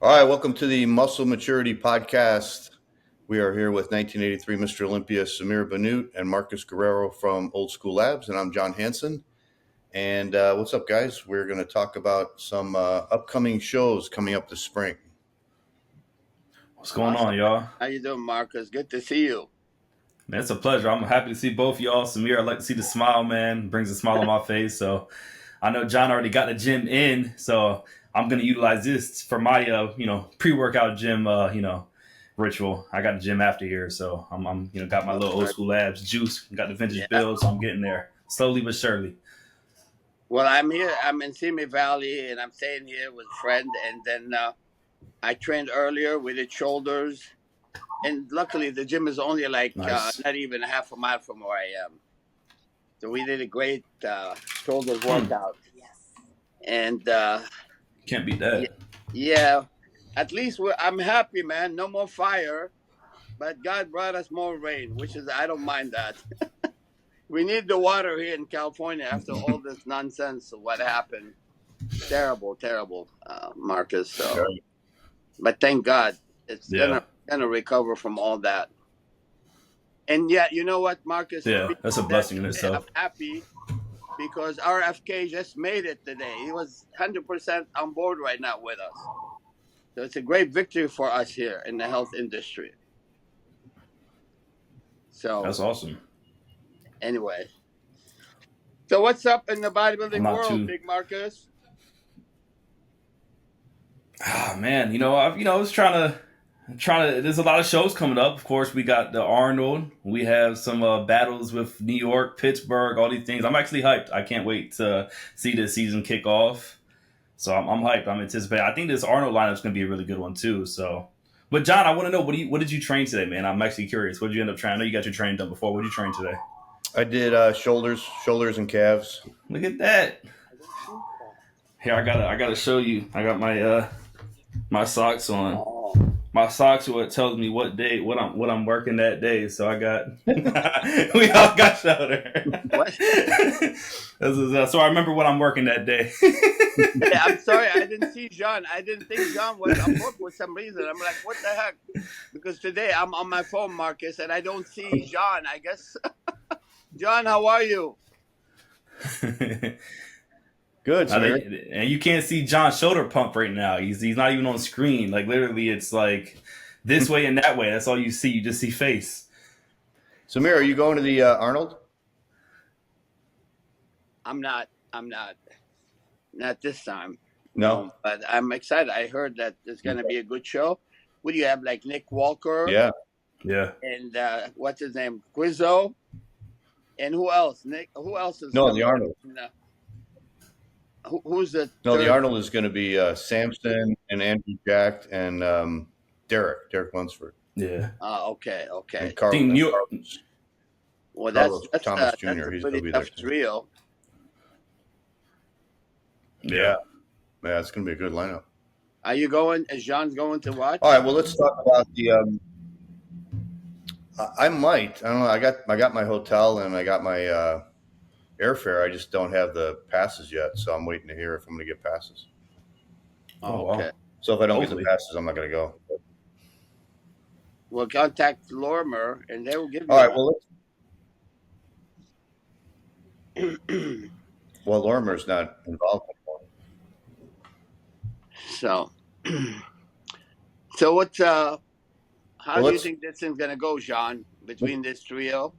All right, welcome to the Muscle Maturity Podcast. We are here with 1983 Mr. Olympia Samir Bannout and Marcus Guerrero from Old School Labs, and I'm John Hansen. And what's up, guys? We're going to talk about some upcoming shows coming up this spring. What's going on, y'all? How you doing, Marcus? Good to see you. Man, it's a pleasure. I'm happy to see both y'all. Samir, I like to see the smile, man. Brings a smile on my face. So I know John already got the gym in, so I'm going to utilize this for my, pre-workout gym, ritual. I got the gym after here, so I'm got my little Old School Labs juice. Got the vintage build, so I'm getting there slowly but surely. Well, I'm here. I'm in Simi Valley, and I'm staying here with a friend. And then I trained earlier. We did shoulders, and luckily the gym is only like Nice. not even a half a mile from where I am. So we did a great shoulders workout. Yes. And Can't beat that. yeah, at least I'm happy, man. No more fire, but God brought us more rain, which is I don't mind that. We need the water here in California after all this nonsense of what happened. Terrible, Marcus. So, but thank God it's gonna recover from all that. And yeah, you know what, Marcus? Yeah, that's a blessing in itself. I'm happy because RFK just made it today. He was 100% on board right now with us. So it's a great victory for us here in the health industry. So That's awesome. Anyway, so what's up in the bodybuilding world, Big Marcus? Ah, man, I was trying to. There's a lot of shows coming up. Of course, we got the Arnold. We have some battles with New York, Pittsburgh, all these things. I'm actually hyped. I can't wait to see this season kick off. So I'm hyped. I'm anticipating. I think this Arnold lineup is going to be a really good one too. So, but John, I want to know what did you train today, man? I'm actually curious. What did you end up training? I know you got your training done before. What did you train today? I did shoulders and calves. Look at that. Here, I gotta show you. I got my my socks on. My socks are what tells me what I'm working that day. So I got we all got shoulder. What? So I remember what I'm working that day. Yeah, I'm sorry, I didn't see John. I didn't think John was on board for some reason. I'm like, what the heck? Because today I'm on my phone, Marcus, and I don't see John. I guess. John, how are you? Good, sir. And you can't see John's shoulder pump right now. He's not even on screen. Like literally, it's like this way and that way. That's all you see. You just see face. Samir, are you going to the Arnold? I'm not. Not this time. No. But I'm excited. I heard that there's going to be a good show. What do you have, like Nick Walker? Yeah. And what's his name? Krizo? And who else? Nick? Who else is? No, the Arnold. Who's the? No, the Arnold is going to be Samson and Andrew Jack and Derek Lunsford. Yeah. Okay. And Carlos. Well, that's Thomas Jr. That's He's pretty going to be tough there. trio. Yeah, it's going to be a good lineup. Are you going? Is John's going to watch? All right. Well, let's talk about the. I might. I don't know. I got my hotel and I got my airfare. I just don't have the passes yet, so I'm waiting to hear if I'm going to get passes. Oh, okay. Wow. So if I don't get the passes, I'm not going to go. Well, contact Lorimer and they will give you. All right. Well, well, Lorimer's not involved anymore. So what's how do you think this thing's gonna go, John, between this trio?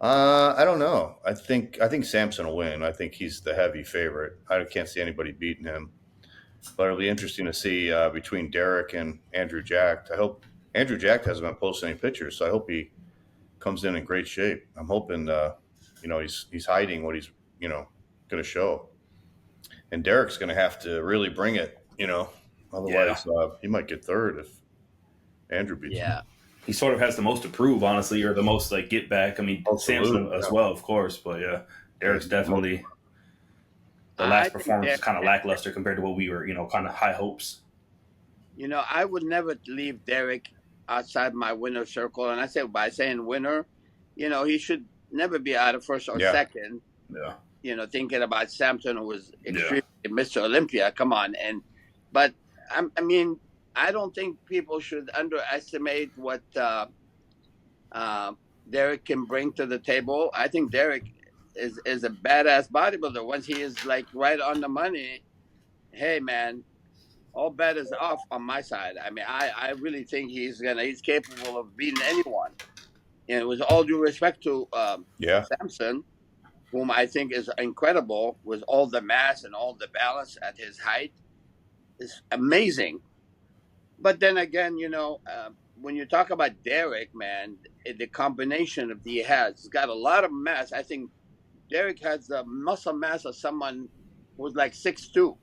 I don't know. I think Samson will win. I think he's the heavy favorite. I can't see anybody beating him. But it'll be interesting to see between Derek and Andrew Jack. I hope Andrew Jack hasn't been posting any pictures, so I hope he comes in great shape. I'm hoping he's hiding what he's going to show. And Derek's going to have to really bring it, Otherwise, he might get third if Andrew beats him. He sort of has the most to prove, honestly, or the most get back. I mean, Samson as well, of course, but yeah, Derek's definitely the last performance is kind of lackluster compared to what we were, kind of high hopes. I would never leave Derek outside my winner circle, and I say by saying winner, he should never be out of first or second. Yeah. thinking about Samson, who was extremely Mr. Olympia. Come on, but I mean, I don't think people should underestimate what Derek can bring to the table. I think Derek is a badass bodybuilder. Once he is like right on the money, hey man, all bet is off on my side. I mean, I really think he's capable of beating anyone. And with all due respect to Samson, whom I think is incredible with all the mass and all the balance at his height, is amazing. But then again, when you talk about Derek, man, the combination of he has, he's got a lot of mass. I think Derek has the muscle mass of someone who's like 6'2".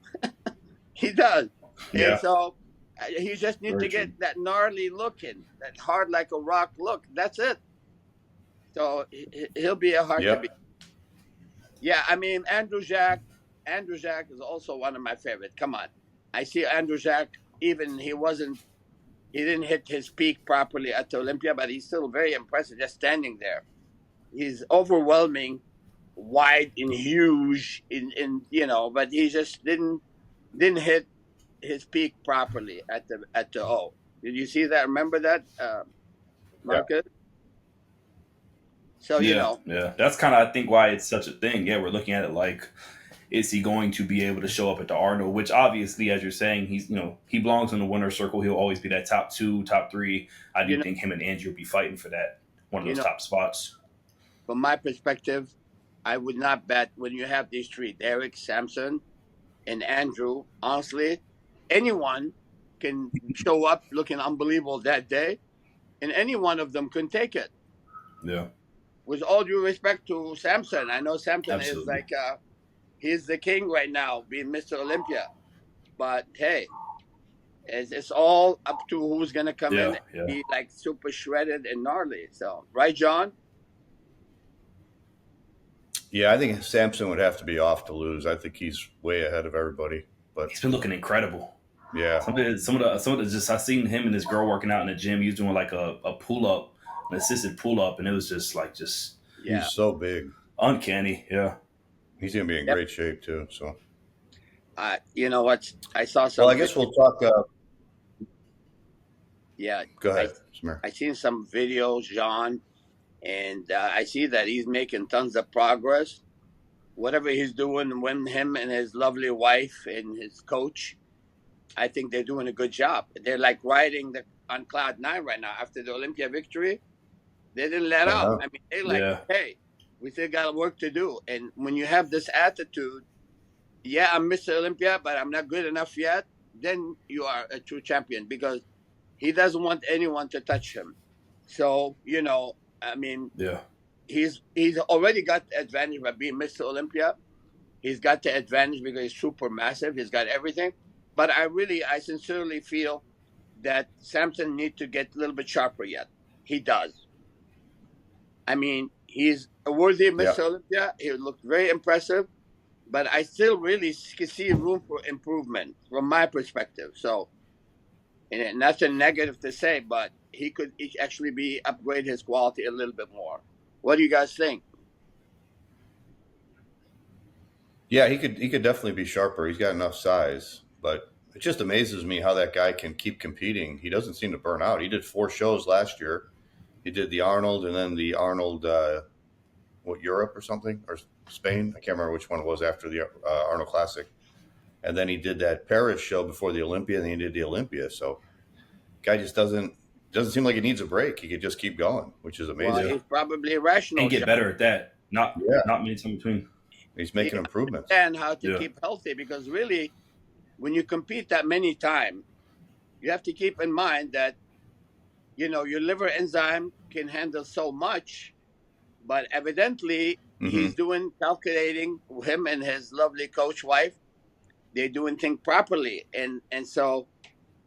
He does. Yeah. And so he just needs to get that gnarly looking, that hard like a rock look. That's it. So he'll be a hard to beat. Yeah, I mean, Andrew Jack is also one of my favorites. Come on. I see Andrew Jack, even he didn't hit his peak properly at the Olympia, but he's still very impressive just standing there. He's overwhelming, wide and huge but he just didn't hit his peak properly at the O. Did you see that? Remember that, Marcus? So yeah, that's kind of I think why it's such a thing. Yeah, we're looking at it like, is he going to be able to show up at the Arnold? Which obviously, as you're saying, he's he belongs in the winner's circle. He'll always be that top 2, top 3. I do think him and Andrew will be fighting for that one of those top spots. From my perspective, I would not bet when you have these three: Derek, Samson, and Andrew. Honestly, anyone can show up looking unbelievable that day, and any one of them can take it. Yeah. With all due respect to Samson, I know Samson Absolutely. is like he's the king right now, being Mr. Olympia. But hey, it's all up to who's gonna come in and be like super shredded and gnarly. So, right, John? Yeah, I think Samson would have to be off to lose. I think he's way ahead of everybody. But he's been looking incredible. Yeah. Some of the just I seen him and this girl working out in the gym. He was doing like a pull up, an assisted pull up, and it was just he's so big, uncanny. Yeah, he's gonna be in great shape too. So, you know what? I saw some. Well, I guess we'll talk. Yeah, go ahead, Samir. I seen some videos, John, and I see that he's making tons of progress. Whatever he's doing, when him and his lovely wife and his coach, I think they're doing a good job. They're like riding on cloud 9 right now after the Olympia victory. They didn't let up. I mean, they're like, hey, we still got work to do. And when you have this attitude, I'm Mr. Olympia, but I'm not good enough yet, then you are a true champion, because he doesn't want anyone to touch him. So, I mean, he's already got the advantage by being Mr. Olympia. He's got the advantage because he's super massive. He's got everything. But I sincerely feel that Samson needs to get a little bit sharper yet. He does. I mean, he's a worthy Mr. Olympia. He looked very impressive. But I still really see room for improvement from my perspective. So, and nothing negative to say, but he could actually upgrade his quality a little bit more. What do you guys think? Yeah, he could definitely be sharper. He's got enough size, but it just amazes me how that guy can keep competing. He doesn't seem to burn out. He did 4 shows last year. He did the Arnold and then the Arnold, Europe or something, or Spain. I can't remember which one it was after the Arnold Classic. And then he did that Paris show before the Olympia, and then he did the Olympia. So, guy just doesn't seem like he needs a break. He could just keep going, which is amazing. Well, he's probably irrational. And get better at that. Not many times between. He's making improvements. And how to keep healthy, because really, when you compete that many times, you have to keep in mind that, your liver enzyme can handle so much, but evidently he's calculating, him and his lovely coach wife, they're doing things properly. And so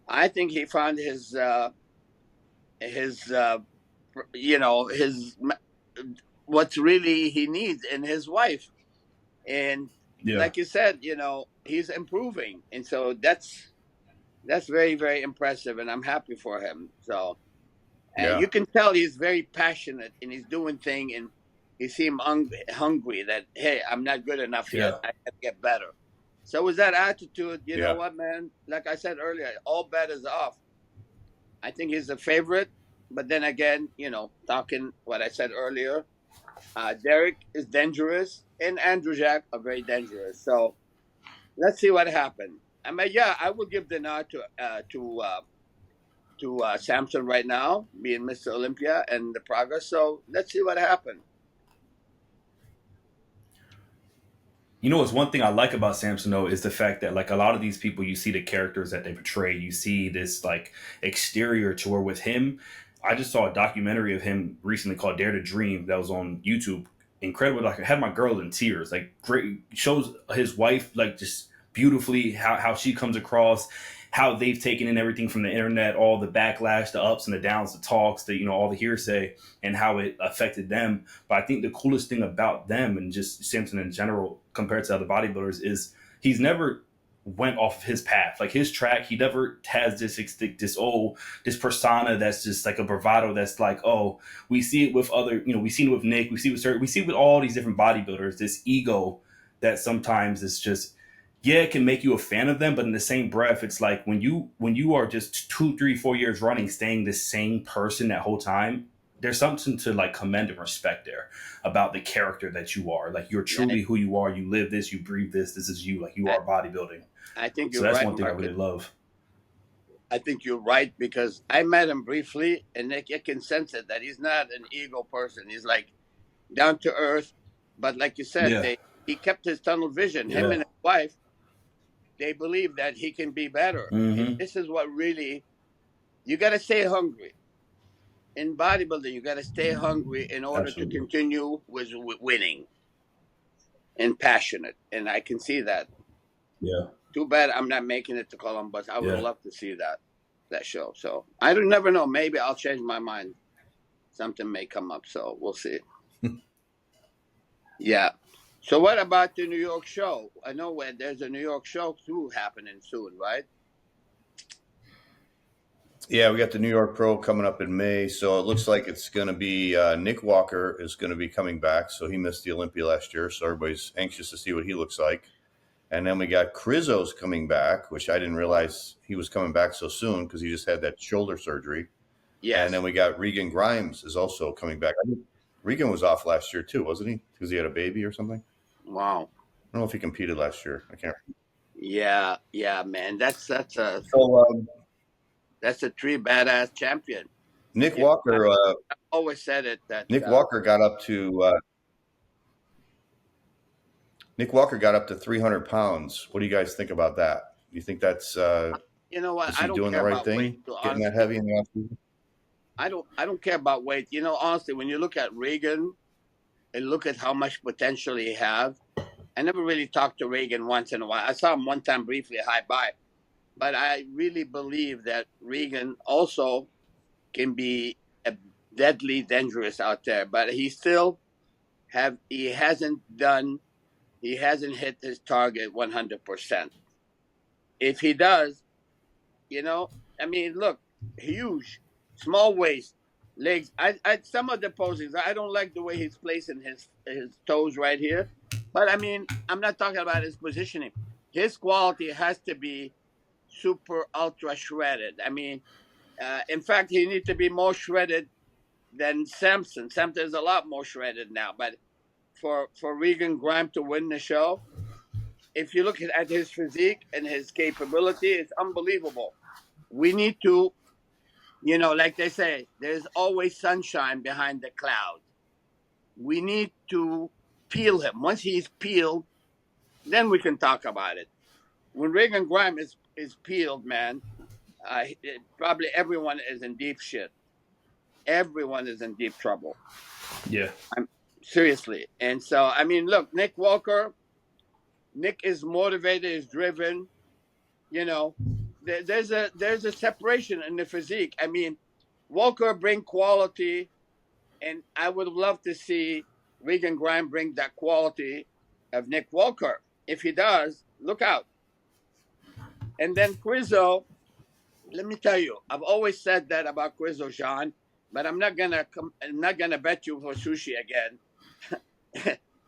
I think he found his what's really he needs in his wife. And like you said, he's improving. And so that's very, very impressive. And I'm happy for him. So, and you can tell he's very passionate and he's doing things. And he seemed hungry that, hey, I'm not good enough yet. Yeah. I got to get better. So with that attitude, you know Yeah. what, man? Like I said earlier, all bet is off. I think he's the favorite. But then again, you know, talking what I said earlier, Derek is dangerous and Andrew Jack are very dangerous. So let's see what happens. I mean, yeah, I would give the nod to Samson right now, being Mr. Olympia and the progress. So let's see what happens. You know, it's one thing I like about Samson though is the fact that like a lot of these people, you see the characters that they portray. You see this like exterior to where with him. I just saw a documentary of him recently called Dare to Dream that was on YouTube. Incredible. Like, I had my girl in tears. Like, great, shows his wife like just beautifully how she comes across, how they've taken in everything from the internet, all the backlash, the ups and the downs, the talks, the, you know, all the hearsay, and how it affected them. But I think the coolest thing about them and just Samson in general compared to other bodybuilders is he's never went off his path. Like, his track, he never has this persona that's just like a bravado that's like, oh, we see it with other, you know, we see it with Nick, we see it with all these different bodybuilders, this ego that sometimes is just, yeah, it can make you a fan of them, but in the same breath, it's like when you are just 2, 3, 4 years running, staying the same person that whole time, there's something to like commend and respect there about the character that you are. Like, you're truly who you are. You live this, you breathe this. This is you. Like, you are bodybuilding. I think So you're that's right, one thing Marcus. I really love. I think you're right because I met him briefly, and Nick, you can sense it that he's not an ego person. He's like down to earth, but like you said, Yeah. he kept his tunnel vision. Him Yeah. and his wife, they believe that he can be better. Mhm. And this is what really, you got to stay hungry. In bodybuilding, you got to stay hungry in order Absolutely. to continue with winning and passionate. And I can see that. Yeah. Too bad I'm not making it to Columbus. I would Yeah. love to see that show. So I don't never know. Maybe I'll change my mind. Something may come up. So we'll see. Yeah. So what about the New York show? I know where there's a New York show too happening soon, right? Yeah, we got the New York Pro coming up in May, so it looks like it's going to be Nick Walker is going to be coming back. So he missed the Olympia last year, so everybody's anxious to see what he looks like. And then we got Krizo's coming back, which I didn't realize he was coming back so soon because he just had that shoulder surgery. Yes. And then we got Regan Grimes is also coming back. I think Regan was off last year too, wasn't he? Because he had a baby or something. Wow. I don't know if he competed last year. I can't remember. Yeah, man. That's a So that's a 3 badass champion. Nick Yeah, Walker. I always said it that Nick Walker got up to. Nick Walker got up to 300 pounds. What do you guys think about that? Do you think that's you know what? is I he don't doing care the right about thing? weight. Getting that heavy in the offseason? I don't care about weight. You know, honestly, when you look at Regan and look at how much potential he have, I never really talked to Regan once in a while. I saw him one time briefly, hi bye, but I really believe that Regan also can be a deadly dangerous out there. But he still hasn't hit his target 100%. If he does, you know, I mean, look, huge, small waist, legs. I some of the posings, I don't like the way he's placing his toes right here. But I mean, I'm not talking about his positioning. His quality has to be super ultra shredded. I mean, in fact, he needs to be more shredded than Samson. Samson is a lot more shredded now. But for Regan Grime to win the show, if you look at his physique and his capability, it's unbelievable. We need to, you know, like they say, there's always sunshine behind the cloud. We need to peel him. Once he's peeled, then we can talk about it. When Regan Grime is peeled, man, probably everyone is in deep shit. Everyone is in deep trouble. Yeah. Seriously. And so, I mean, look, Nick Walker, Nick is motivated, is driven. You know, there's a separation in the physique. I mean, Walker bring quality, and I would love to see Regan Grime bring that quality of Nick Walker. If he does, look out. And then Krizo, let me tell you, I've always said that about Krizo, Jean, but I'm not gonna bet you for sushi again.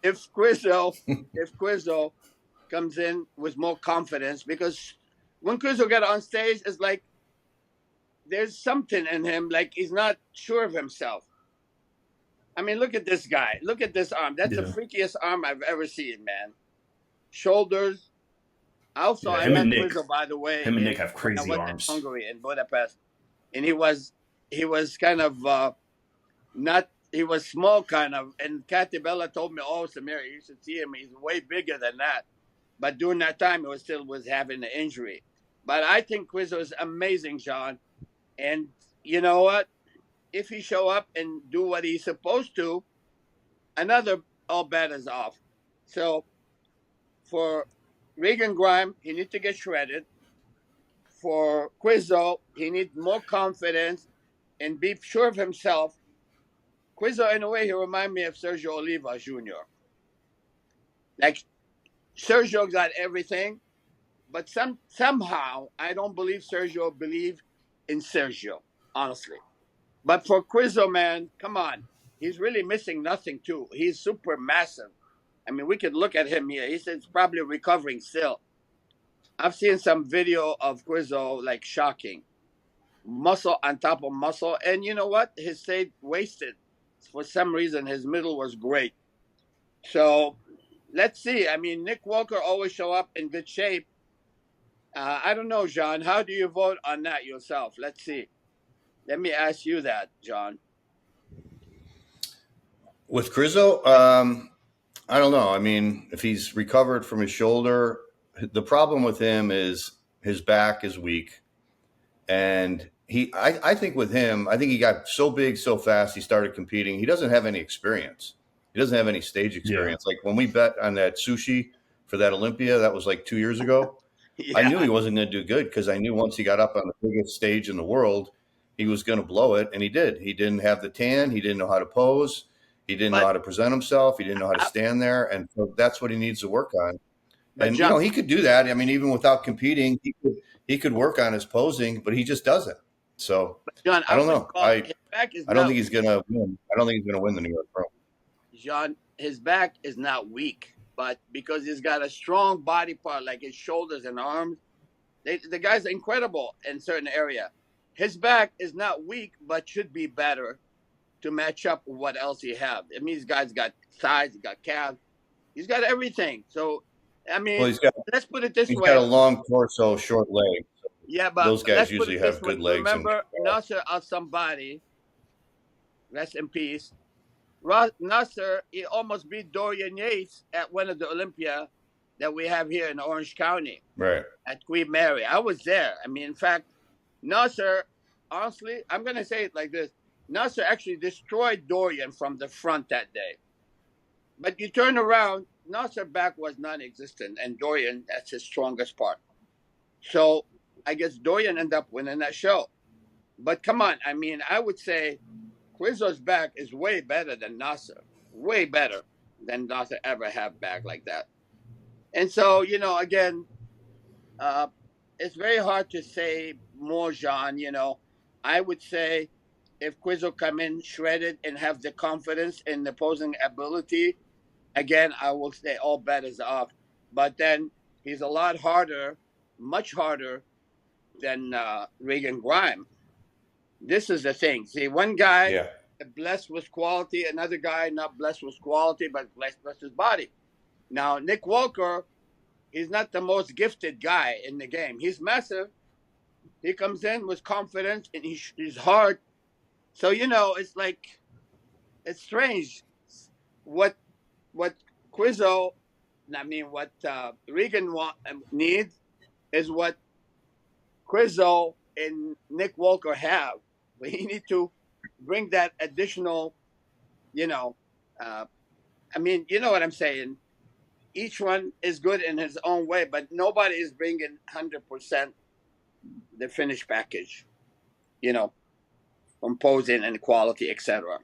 if Krizo comes in with more confidence, because when Krizo got on stage, it's like there's something in him, like he's not sure of himself. I mean, look at this guy. Look at this arm. That's the freakiest arm I've ever seen, man. Shoulders. Also, I him met and Nick. Krizo, by the way, Him and Nick have when I crazy was arms. in Hungary, in Budapest, and he was kind of not. He was small, kind of. And Kathy Bella told me, "Oh, Samir, you should see him. He's way bigger than that." But during that time, he was having an injury. But I think Krizo is amazing, John. And you know what? If he show up and do what he's supposed to, another all bet is off. So for Regan Grime, he needs to get shredded. For Krizo, he needs more confidence and be sure of himself. Krizo, in a way, he reminds me of Sergio Oliva Jr. Like, Sergio got everything, but somehow I don't believe Sergio believe in Sergio, honestly. But for Krizo, man, come on. He's really missing nothing, too. He's super massive. I mean, we could look at him here. He's probably recovering still. I've seen some video of Krizo, like, shocking. Muscle on top of muscle. And you know what? He stayed wasted. For some reason, his middle was great. So, let's see. I mean, Nick Walker always show up in good shape. I don't know, John. How do you vote on that yourself? Let's see. Let me ask you that, John. With Krizo, I don't know. I mean, if he's recovered from his shoulder, the problem with him is his back is weak. And I think with him, I think he got so big so fast he started competing. He doesn't have any experience. He doesn't have any stage experience. Yeah. Like when we bet on that sushi for that Olympia, that was like 2 years ago. Yeah. I knew he wasn't going to do good because I knew once he got up on the biggest stage in the world, he was going to blow it, and he did. He didn't have the tan. He didn't know how to pose. He didn't know how to present himself. He didn't know how to stand there, and so that's what he needs to work on. And, John, you know, he could do that. I mean, even without competing, he could work on his posing, but he just doesn't. So, John, I don't know. I don't think he's going to win. I don't think he's going to win the New York Pro. John, his back is not weak, but because he's got a strong body part, like his shoulders and arms, the guy's incredible in certain area. His back is not weak, but should be better to match up with what else he have. I mean, this guy's got thighs, he's got calves, he's got everything. So, I mean, let's put it this way. He's got a long torso, short legs. Yeah, but those guys usually have good legs. Remember, Nasser al-Somebody, rest in peace. Nasser, he almost beat Dorian Yates at one of the Olympia that we have here in Orange County. Right. At Queen Mary. I was there. I mean, in fact, Nasser, honestly, I'm going to say it like this. Nasser actually destroyed Dorian from the front that day. But you turn around, Nasser's back was non-existent, and Dorian, that's his strongest part. So I guess Dorian ended up winning that show. But come on, I mean, I would say Krizo's back is way better than Nasser. Way better than Nasser ever have back like that. And so, you know, again, it's very hard to say more, Jean. You know, I would say if Krizo come in shredded and have the confidence in the posing ability, again, I will say all bet is off. But then he's a lot harder, much harder than Regan Grime. This is the thing. See, one guy blessed with quality, another guy not blessed with quality, but blessed with his body. Now, Nick Walker, he's not the most gifted guy in the game. He's massive. He comes in with confidence, and he's hard. So, you know, it's like, it's strange. What Krizo, I mean, what Regan needs is what Krizo and Nick Walker have. We need to bring that additional, you know, I mean, you know what I'm saying. Each one is good in his own way, but nobody is bringing 100% the finished package, you know, from posing and quality, etc.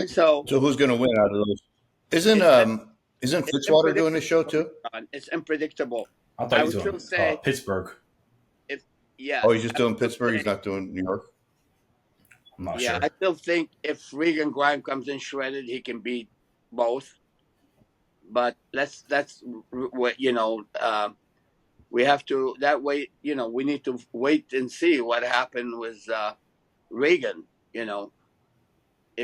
So who's going to win out of those? Isn't Fitzwater doing this show too? It's unpredictable. I thought he was doing Pittsburgh. Yeah. Oh, he's just doing Pittsburgh. He's not doing New York. I'm not Yeah, sure. I still think if Regan Grime comes in shredded, he can beat both. But that's what we have to that way. We need to wait and see what happened with Reagan.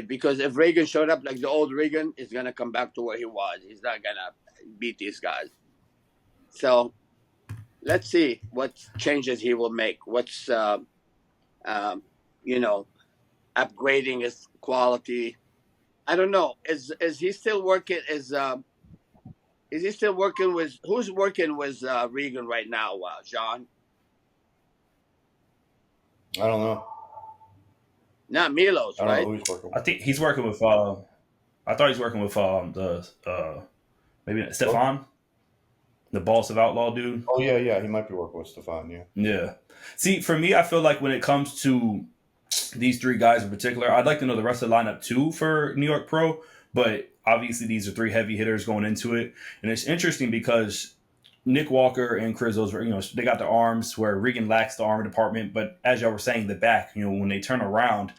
Because if Reagan showed up like the old Reagan, he's gonna come back to where he was. He's not gonna beat these guys. So let's see what changes he will make. What's um, you know upgrading his quality. I don't know. Is he still working? Is he still working with who's working with Regan right now? John, I don't know. not Milos, I don't know right? who he's working I with. think he's working with. I thought he's working with the maybe Stefan, the boss of Outlaw dude. Oh yeah, he might be working with Stefan. Yeah. Yeah. See, for me, I feel like when it comes to these three guys in particular, I'd like to know the rest of the lineup too for New York Pro. But obviously, these are three heavy hitters going into it, and it's interesting because Nick Walker and Krizo's, they got the arms where Regan lacks the arm department. But as y'all were saying, the back, when they turn around,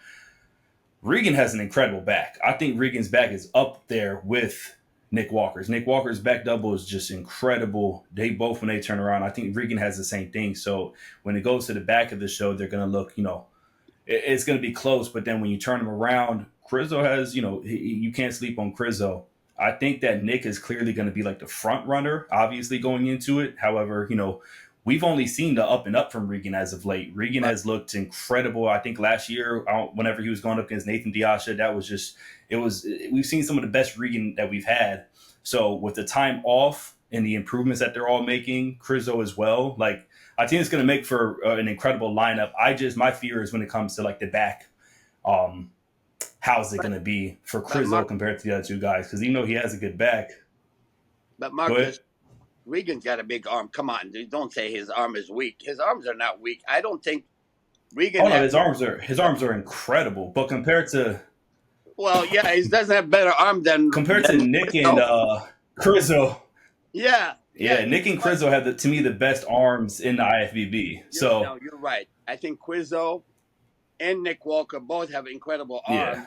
Regan has an incredible back. I think Regan's back is up there with Nick Walker's. Nick Walker's back double is just incredible. They both, when they turn around, I think Regan has the same thing. So when it goes to the back of the show, they're going to look, it's going to be close. But then when you turn them around, Krizo has, you can't sleep on Krizo. I think that Nick is clearly going to be like the front runner, obviously going into it. However, we've only seen the up and up from Regan as of late. Regan has looked incredible. I think last year, whenever he was going up against Nathan Diasha, we've seen some of the best Regan that we've had. So with the time off and the improvements that they're all making, Krizo as well, I think it's going to make for an incredible lineup. My fear is when it comes to like the back, how's it going to be for Krizo compared to the other two guys? Because he has a good back. But Marcus, Regan's got a big arm. Come on, don't say his arm is weak. His arms are not weak. I don't think Regan. Oh no, his arms are incredible. But compared to, well, yeah, he doesn't have better arm than to Nick and Krizo. Yeah. Nick and Krizo have to me the best arms in the IFBB. No, you're right. I think Krizo and Nick Walker both have incredible arms. Yeah.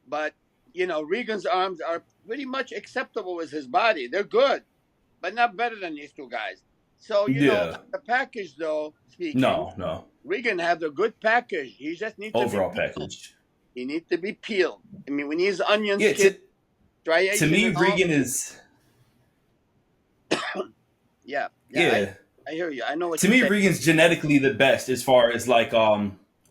But Regan's arms are pretty much acceptable with his body. They're good, but not better than these two guys. So the package, though. Speaking, no. Regan has a good package. He just needs overall to be package. He needs to be peeled. I mean, when he's onion skin, striation. To me, Regan is. Yeah. I hear you. I know what. To me, Regan's genetically the best as far as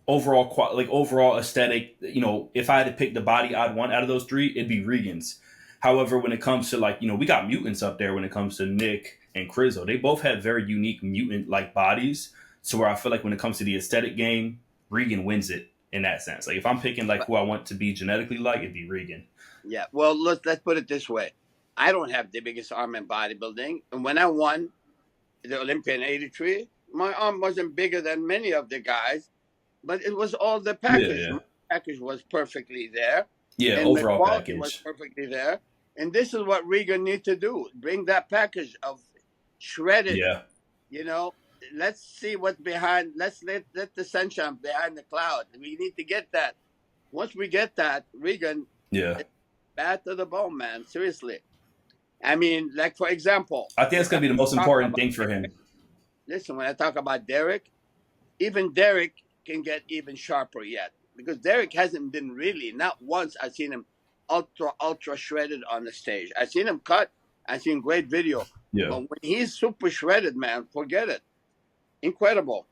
overall aesthetic. If I had to pick the body I'd want out of those three, it'd be Regan's. However, when it comes to we got mutants up there when it comes to Nick and Krizo. They both have very unique mutant-like bodies. So where I feel like when it comes to the aesthetic game, Regan wins it in that sense. If I'm picking who I want to be genetically like, it'd be Regan. Yeah. Well, let's put it this way. I don't have the biggest arm in bodybuilding. And when I won the Olympia in 83, my arm wasn't bigger than many of the guys, but it was all the package. Yeah. My package was perfectly there. Yeah, and overall the package was perfectly there. And this is what Regan needs to do. Bring that package of shredded. Yeah. Let's see what's behind. Let's let the sunshine behind the cloud. We need to get that. Once we get that, Regan, bad to the bone, man. Seriously. I mean, for example, I think it's going to be the most important thing for him. Listen, when I talk about Derek, even Derek can get even sharper yet. Because Derek hasn't been really, not once I've seen him ultra shredded on the stage. I've seen him cut. I've seen great video. Yeah. But when he's super shredded, man, forget it. Incredible.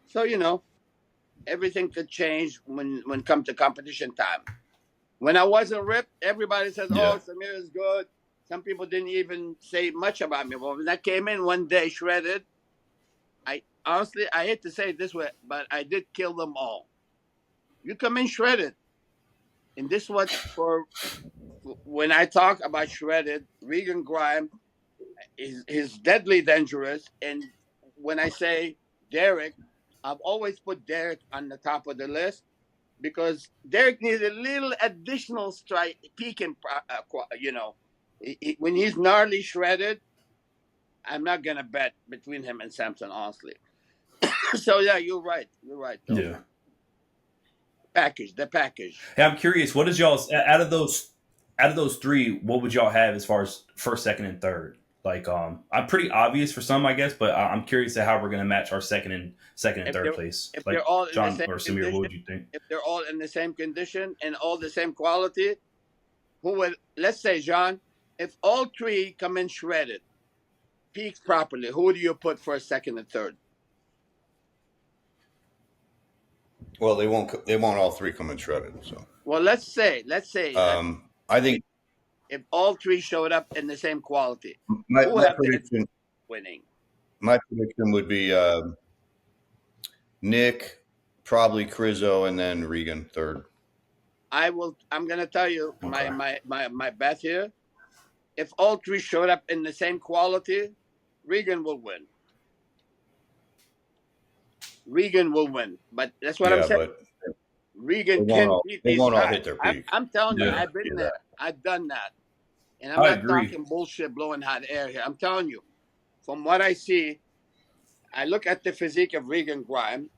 So, everything could change when come to competition time. When I wasn't ripped, everybody says, oh, Samir is good. Some people didn't even say much about me. But when I came in one day shredded, I hate to say it this way, but I did kill them all. You come in shredded. And this was when I talk about shredded, Regan Grime is deadly dangerous. And when I say Derek, I've always put Derek on the top of the list because Derek needs a little additional peaking, when he's gnarly shredded, I'm not going to bet between him and Samson, honestly. So, yeah, you're right. You're right, though. Yeah. The package. Hey, I'm curious. What is y'all's out of those three? What would y'all have as far as first, second, and third? Like, I'm pretty obvious for some, I guess, but I'm curious to how we're gonna match our second and If third they're place. if Like they're all in the John same or Samir, what condition, would you think? if they're all in the same condition and all the same quality, who would, let's say, John, if all three come in shredded, peaked properly, who do you put first, second, and third? Well, they won't all three come in shredded. So, Well, let's say that I think if all three showed up in the same quality, my, who my have the prediction winning? my prediction would be Nick, probably Krizo, and then Regan third. I'm gonna tell you Okay. my bet here. If all three showed up in the same quality, Regan will win. Regan will win. But that's what I'm Yeah, saying. but Regan can beat they these won't all guys. hit their peak. I'm telling you, Yeah. I've been there. I've done that. And I'm I not agree. talking bullshit, blowing hot air here. I'm telling you, from what I see, I look at the physique of Regan Grime.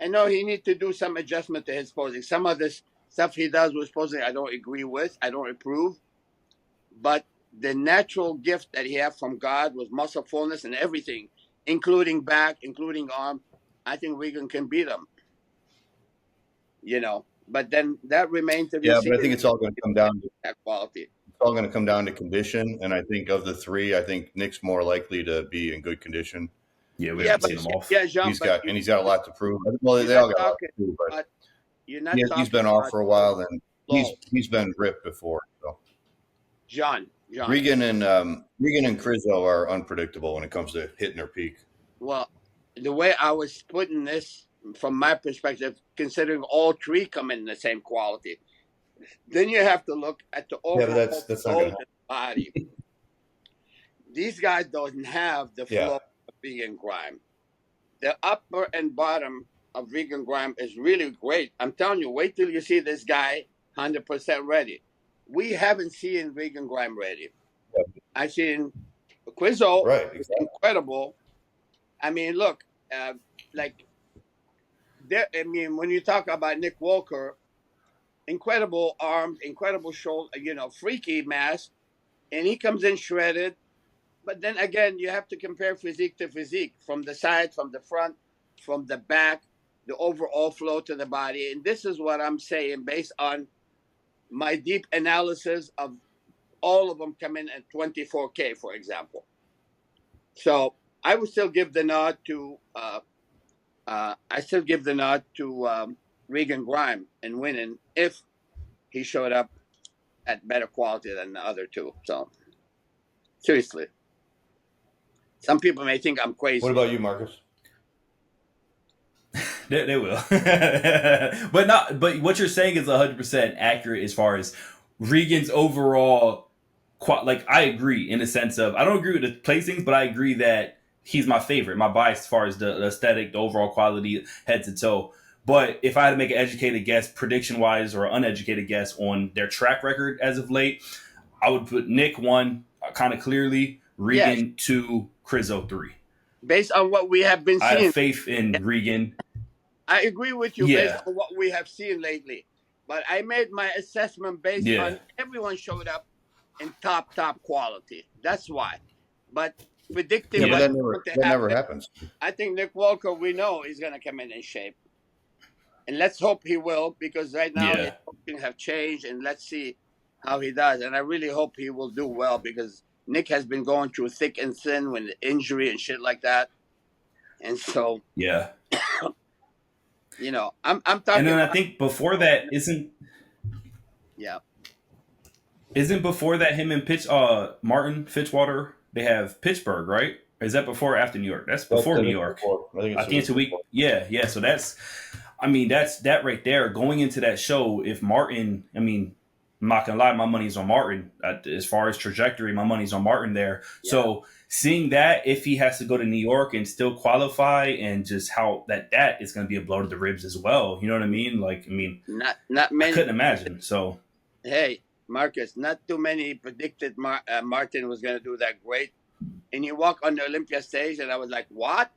I know he needs to do some adjustment to his posing. Some of this stuff he does with posing, I don't agree with. I don't approve. But the natural gift that he had from God was muscle fullness and everything, including back, including arm. I think Regan can beat him. You know, but then that remains to be Yeah, seen. but I think it's all going to come down to that quality. It's all going to come down to condition, and I think of the three, I think Nick's more likely to be in good condition. Yeah, we Yeah, haven't but seen them off. Jean, He's got a lot to prove. Well, you're they not all got a lot to talking prove, but about. You're not he's been talking off for a while, and slow. he's been ripped before. So John. Regan and Krizo are unpredictable when it comes to hitting their peak. Well, the way I was putting this from my perspective, considering all three come in the same quality, then you have to look at the overall that's not flow gonna of the body. These guys don't have the flow of Regan Grime. The upper and bottom of Regan Grime is really great. I'm telling you, wait till you see this guy 100% ready. We haven't seen Regan Grime ready. Yeah. I've seen Krizo, Right, exactly. incredible. I mean, look, like, when you talk about Nick Walker, incredible arms, incredible shoulder, freaky mass, and he comes in shredded. But then again, you have to compare physique to physique, from the side, from the front, from the back, the overall flow to the body. And this is what I'm saying based on my deep analysis of all of them coming at 24K, for example. So I would still give the nod to Regan Grime in winning if he showed up at better quality than the other two. So seriously, some people may think I'm crazy. What about you, Marcus? They will, but what you're saying is 100% accurate as far as Regan's overall. Like, I agree in the sense of, I don't agree with the placings, but I agree that he's my favorite, my bias as far as the aesthetic, the overall quality, head to toe. But if I had to make an educated guess, prediction wise, or uneducated guess on their track record as of late, I would put Nick 1 kind of clearly, Regan 2, Krizo 3. Based on what we have been seeing, I have faith in Regan. I agree with you based on what we have seen lately. But I made my assessment based on everyone showed up in top quality. That's why. But predicting that never happens. I think Nick Walker, we know, is going to come in shape. And let's hope he will, because right now things have changed, and let's see how he does. And I really hope he will do well, because Nick has been going through thick and thin with injury and shit like that. And so, I'm talking. And then I think before that isn't before that him and Martin Fitzwater, they have Pittsburgh, right? Or is that before or after New York? That's before New York. I think it's a week. Yeah. So that's that right there. Going into that show, if Martin, I'm not gonna lie, my money's on Martin. As far as trajectory, my money's on Martin there. Yeah. So seeing that, if he has to go to New York and still qualify, and just how that is going to be a blow to the ribs as well. You know what I mean? Like, not many. I couldn't imagine. So, hey, Marcus, not too many predicted Martin was going to do that great. And you walk on the Olympia stage, and I was like, what?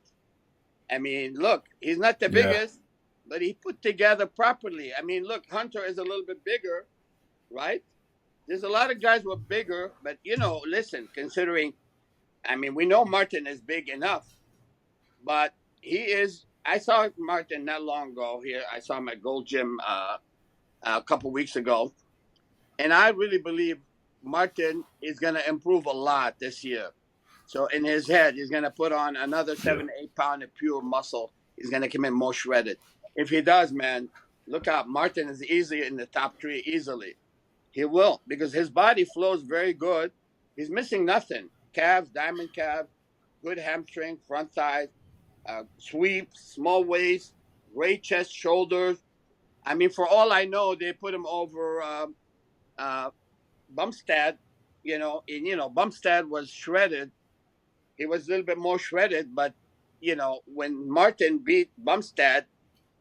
Look, he's not the biggest, but he put together properly. I mean, look, Hunter is a little bit bigger, right? There's a lot of guys who are bigger, but listen, considering, I mean, we know Martin is big enough, but he is. I saw Martin not long ago here. I saw him at Gold Gym a couple weeks ago, and I really believe Martin is going to improve a lot this year. So in his head, he's going to put on another 7-8 pound of pure muscle. He's going to come in more shredded. If he does, man, look out. Martin is easily in the top 3 easily. He will, because his body flows very good. He's missing nothing. Calves, diamond calves, good hamstring, front thighs, sweep, small waist, great chest, shoulders. I mean, for all I know, they put him over Bumstead, Bumstead was shredded. He was a little bit more shredded, but, when Martin beat Bumstead,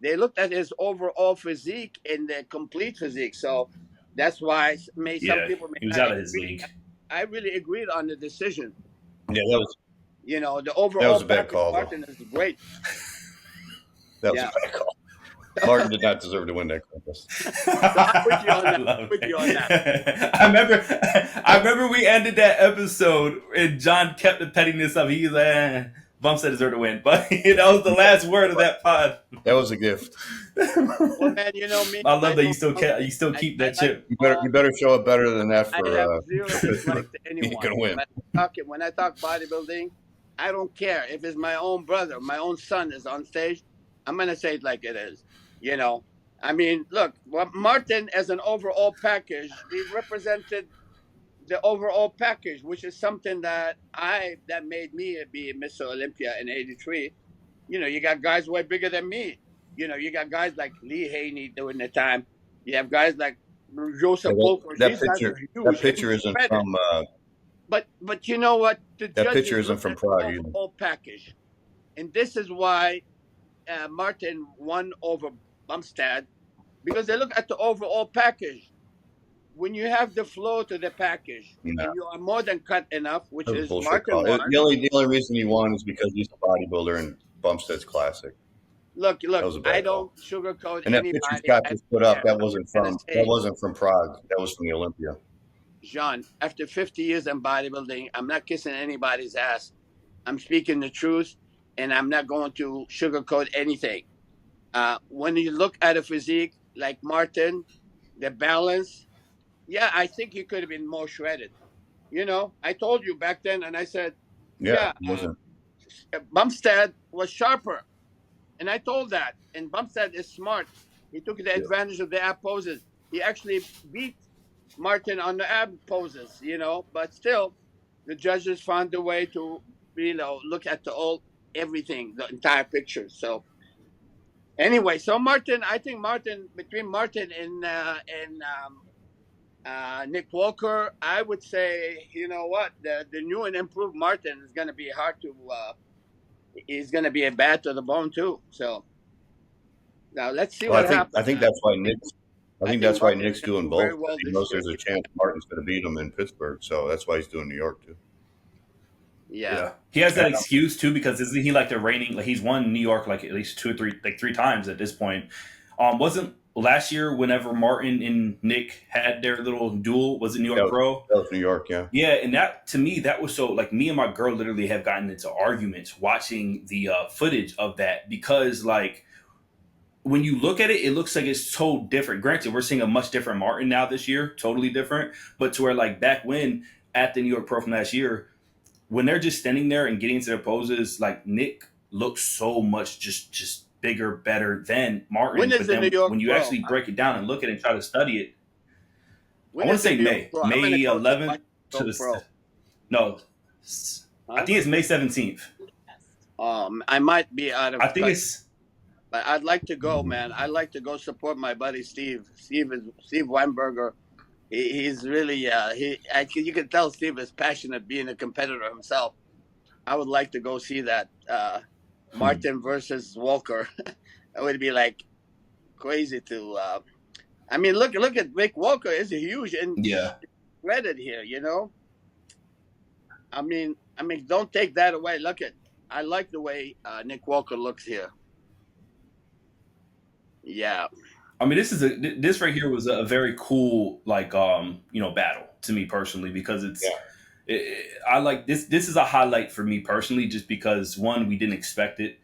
they looked at his overall physique and the complete physique. So that's why some people may he was not out of his agree. league. I really agreed on the decision. Yeah, that was The overall a bad package, call, though. Martin is great. That was a bad call. Martin did not deserve to win that contest. So I'm with you on that. I remember we ended that episode and John kept the pettiness up. He's like, Bumstead deserved to win, but that was the last word of that pod. That was a gift. Well, man, me. I love that you still keep that chip. You better show it better than that I for. have zero dislike to anyone. You're gonna win. When I talk bodybuilding, I don't care if it's my own brother, my own son is on stage. I'm gonna say it like it is. I mean, look, Martin as an overall package, he represented the overall package, which is something that made me be Mr. Olympia in '83. You got guys way bigger than me. You got guys like Lee Haney during the time. You have guys like Joseph Bolker. That picture isn't from. But you know what? That picture isn't from Prague either. Overall package, and this is why Martin won over Bumstead, because they look at the overall package. When you have the flow to the package, and you are more than cut enough, which is Martin won. The only reason he won is because he's a bodybuilder and Bumstead's classic. Look, I don't sugarcoat and that anybody. picture Scott just put up, that wasn't from Prague. That was from the Olympia. Jean, after 50 years in bodybuilding, I'm not kissing anybody's ass. I'm speaking the truth, and I'm not going to sugarcoat anything. When you look at a physique like Martin, the balance, I think he could have been more shredded. I told you back then, and I said, Bumstead was sharper. And I told that. And Bumstead is smart. He took the advantage of the ab poses. He actually beat Martin on the ab poses, but still, the judges found a way to, look at everything, the entire picture. So, anyway, I think between Martin and Nick Walker, I would say, the new and improved Martin is going to be hard to, he's going to be a bad to the bone too. So, now let's see what happens. I think that's why Nick's doing both. He knows there's a chance Martin's going to beat him in Pittsburgh, so that's why he's doing New York too. Yeah. He has that excuse too, because isn't he like the reigning? Like he's won New York like at least 2 or 3, like 3 times at this point. Wasn't last year whenever Martin and Nick had their little duel? Was it New York Pro? That was New York, yeah. Yeah, and that to me that was so like me and my girl literally have gotten into arguments watching the footage of that, because like when you look at it, it looks like it's so different. Granted, we're seeing a much different Martin now this year, totally different. But to where like back when at the New York Pro from last year, when they're just standing there and getting into their poses, like Nick looks so much just bigger, better than Martin. When is the New York when you Pro? actually break it down and look at it and try to study it, When I want is to say the New May. York Pro? May 11th to Pro. the no. I think it's May 17th. I might be out of. I think it's. But I'd like to go, man. I'd like to go support my buddy Steve. Steve Weinberger. He's really you can tell Steve is passionate being a competitor himself. I would like to go see that Martin versus Walker. It would be like crazy to. I mean, look at Rick Walker is huge and shredded here. I mean, don't take that away. I like the way Nick Walker looks here. Yeah. I mean, this right here was a very cool battle to me personally because I like this. This is a highlight for me personally, just because one, we didn't expect it,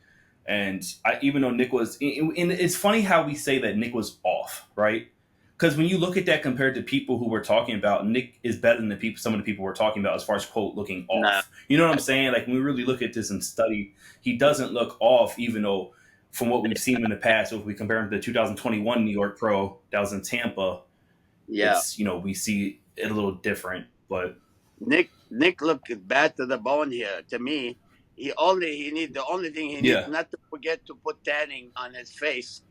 and even though Nick was, and it's funny how we say that Nick was off, right? Because when you look at that compared to people who were talking about, Nick is better than some of the people we're talking about as far as quote looking Nah. off. You know what I'm saying? Like when we really look at this and study, he doesn't look off, even though from what we've seen in the past, if we compare him to the 2021 New York Pro that was in Tampa, Yeah. it's we see it a little different, but. Nick looked bad to the bone here. To me, the only thing he needs not to forget to put tanning on his face.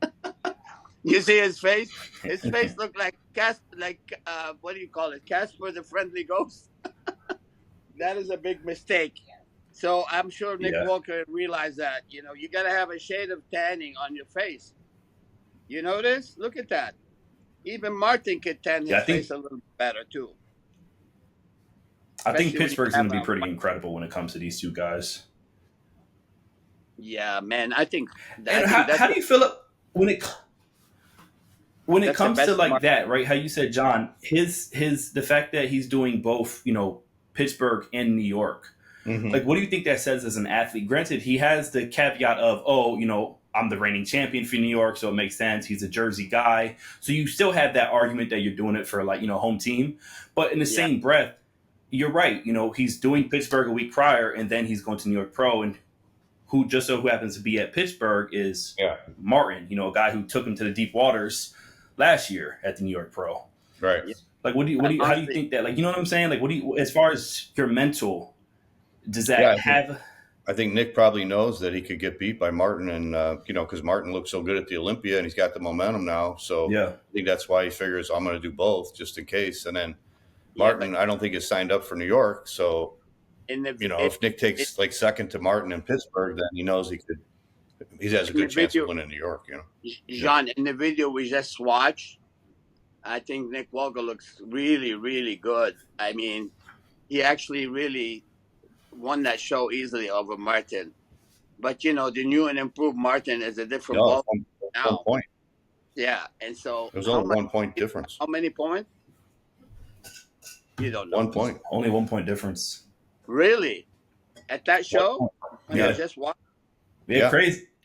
You see his face? His face looked like what do you call it? Casper the Friendly Ghost. That is a big mistake. So I'm sure Nick Walker realized that. You got to have a shade of tanning on your face. You notice? Look at that. Even Martin could tan his face a little bit better too. I think Pittsburgh's going to be pretty incredible when it comes to these two guys. Yeah, man. I think. How do you feel when it comes to like that, right? How you said, John, the fact that he's doing both, Pittsburgh and New York. Mm-hmm. Like, what do you think that says as an athlete? Granted, he has the caveat of, I'm the reigning champion for New York, so it makes sense. He's a Jersey guy. So you still have that argument that you're doing it for home team. But in the same breath, you're right. He's doing Pittsburgh a week prior, and then he's going to New York Pro, and who happens to be at Pittsburgh is Martin. A guy who took him to the deep waters last year at the New York Pro. Right. Like, how do you think that? Like, you know what I'm saying? Like, as far as your mental, does that have? I think Nick probably knows that he could get beat by Martin, and because Martin looked so good at the Olympia, and he's got the momentum now. So I think that's why he figures I'm going to do both just in case, and then. Martin, I don't think is signed up for New York, so if Nick takes second to Martin in Pittsburgh, then he knows he has a good chance of winning New York. John, in the video we just watched, I think Nick Walker looks really, really good. I mean, he actually really won that show easily over Martin. But the new and improved Martin is a different ball now. 1 point. Yeah, and so there's only 1 point difference. How many points? You don't know. 1 point. Only 1 point difference. Really? At that show? I just watched. Yeah,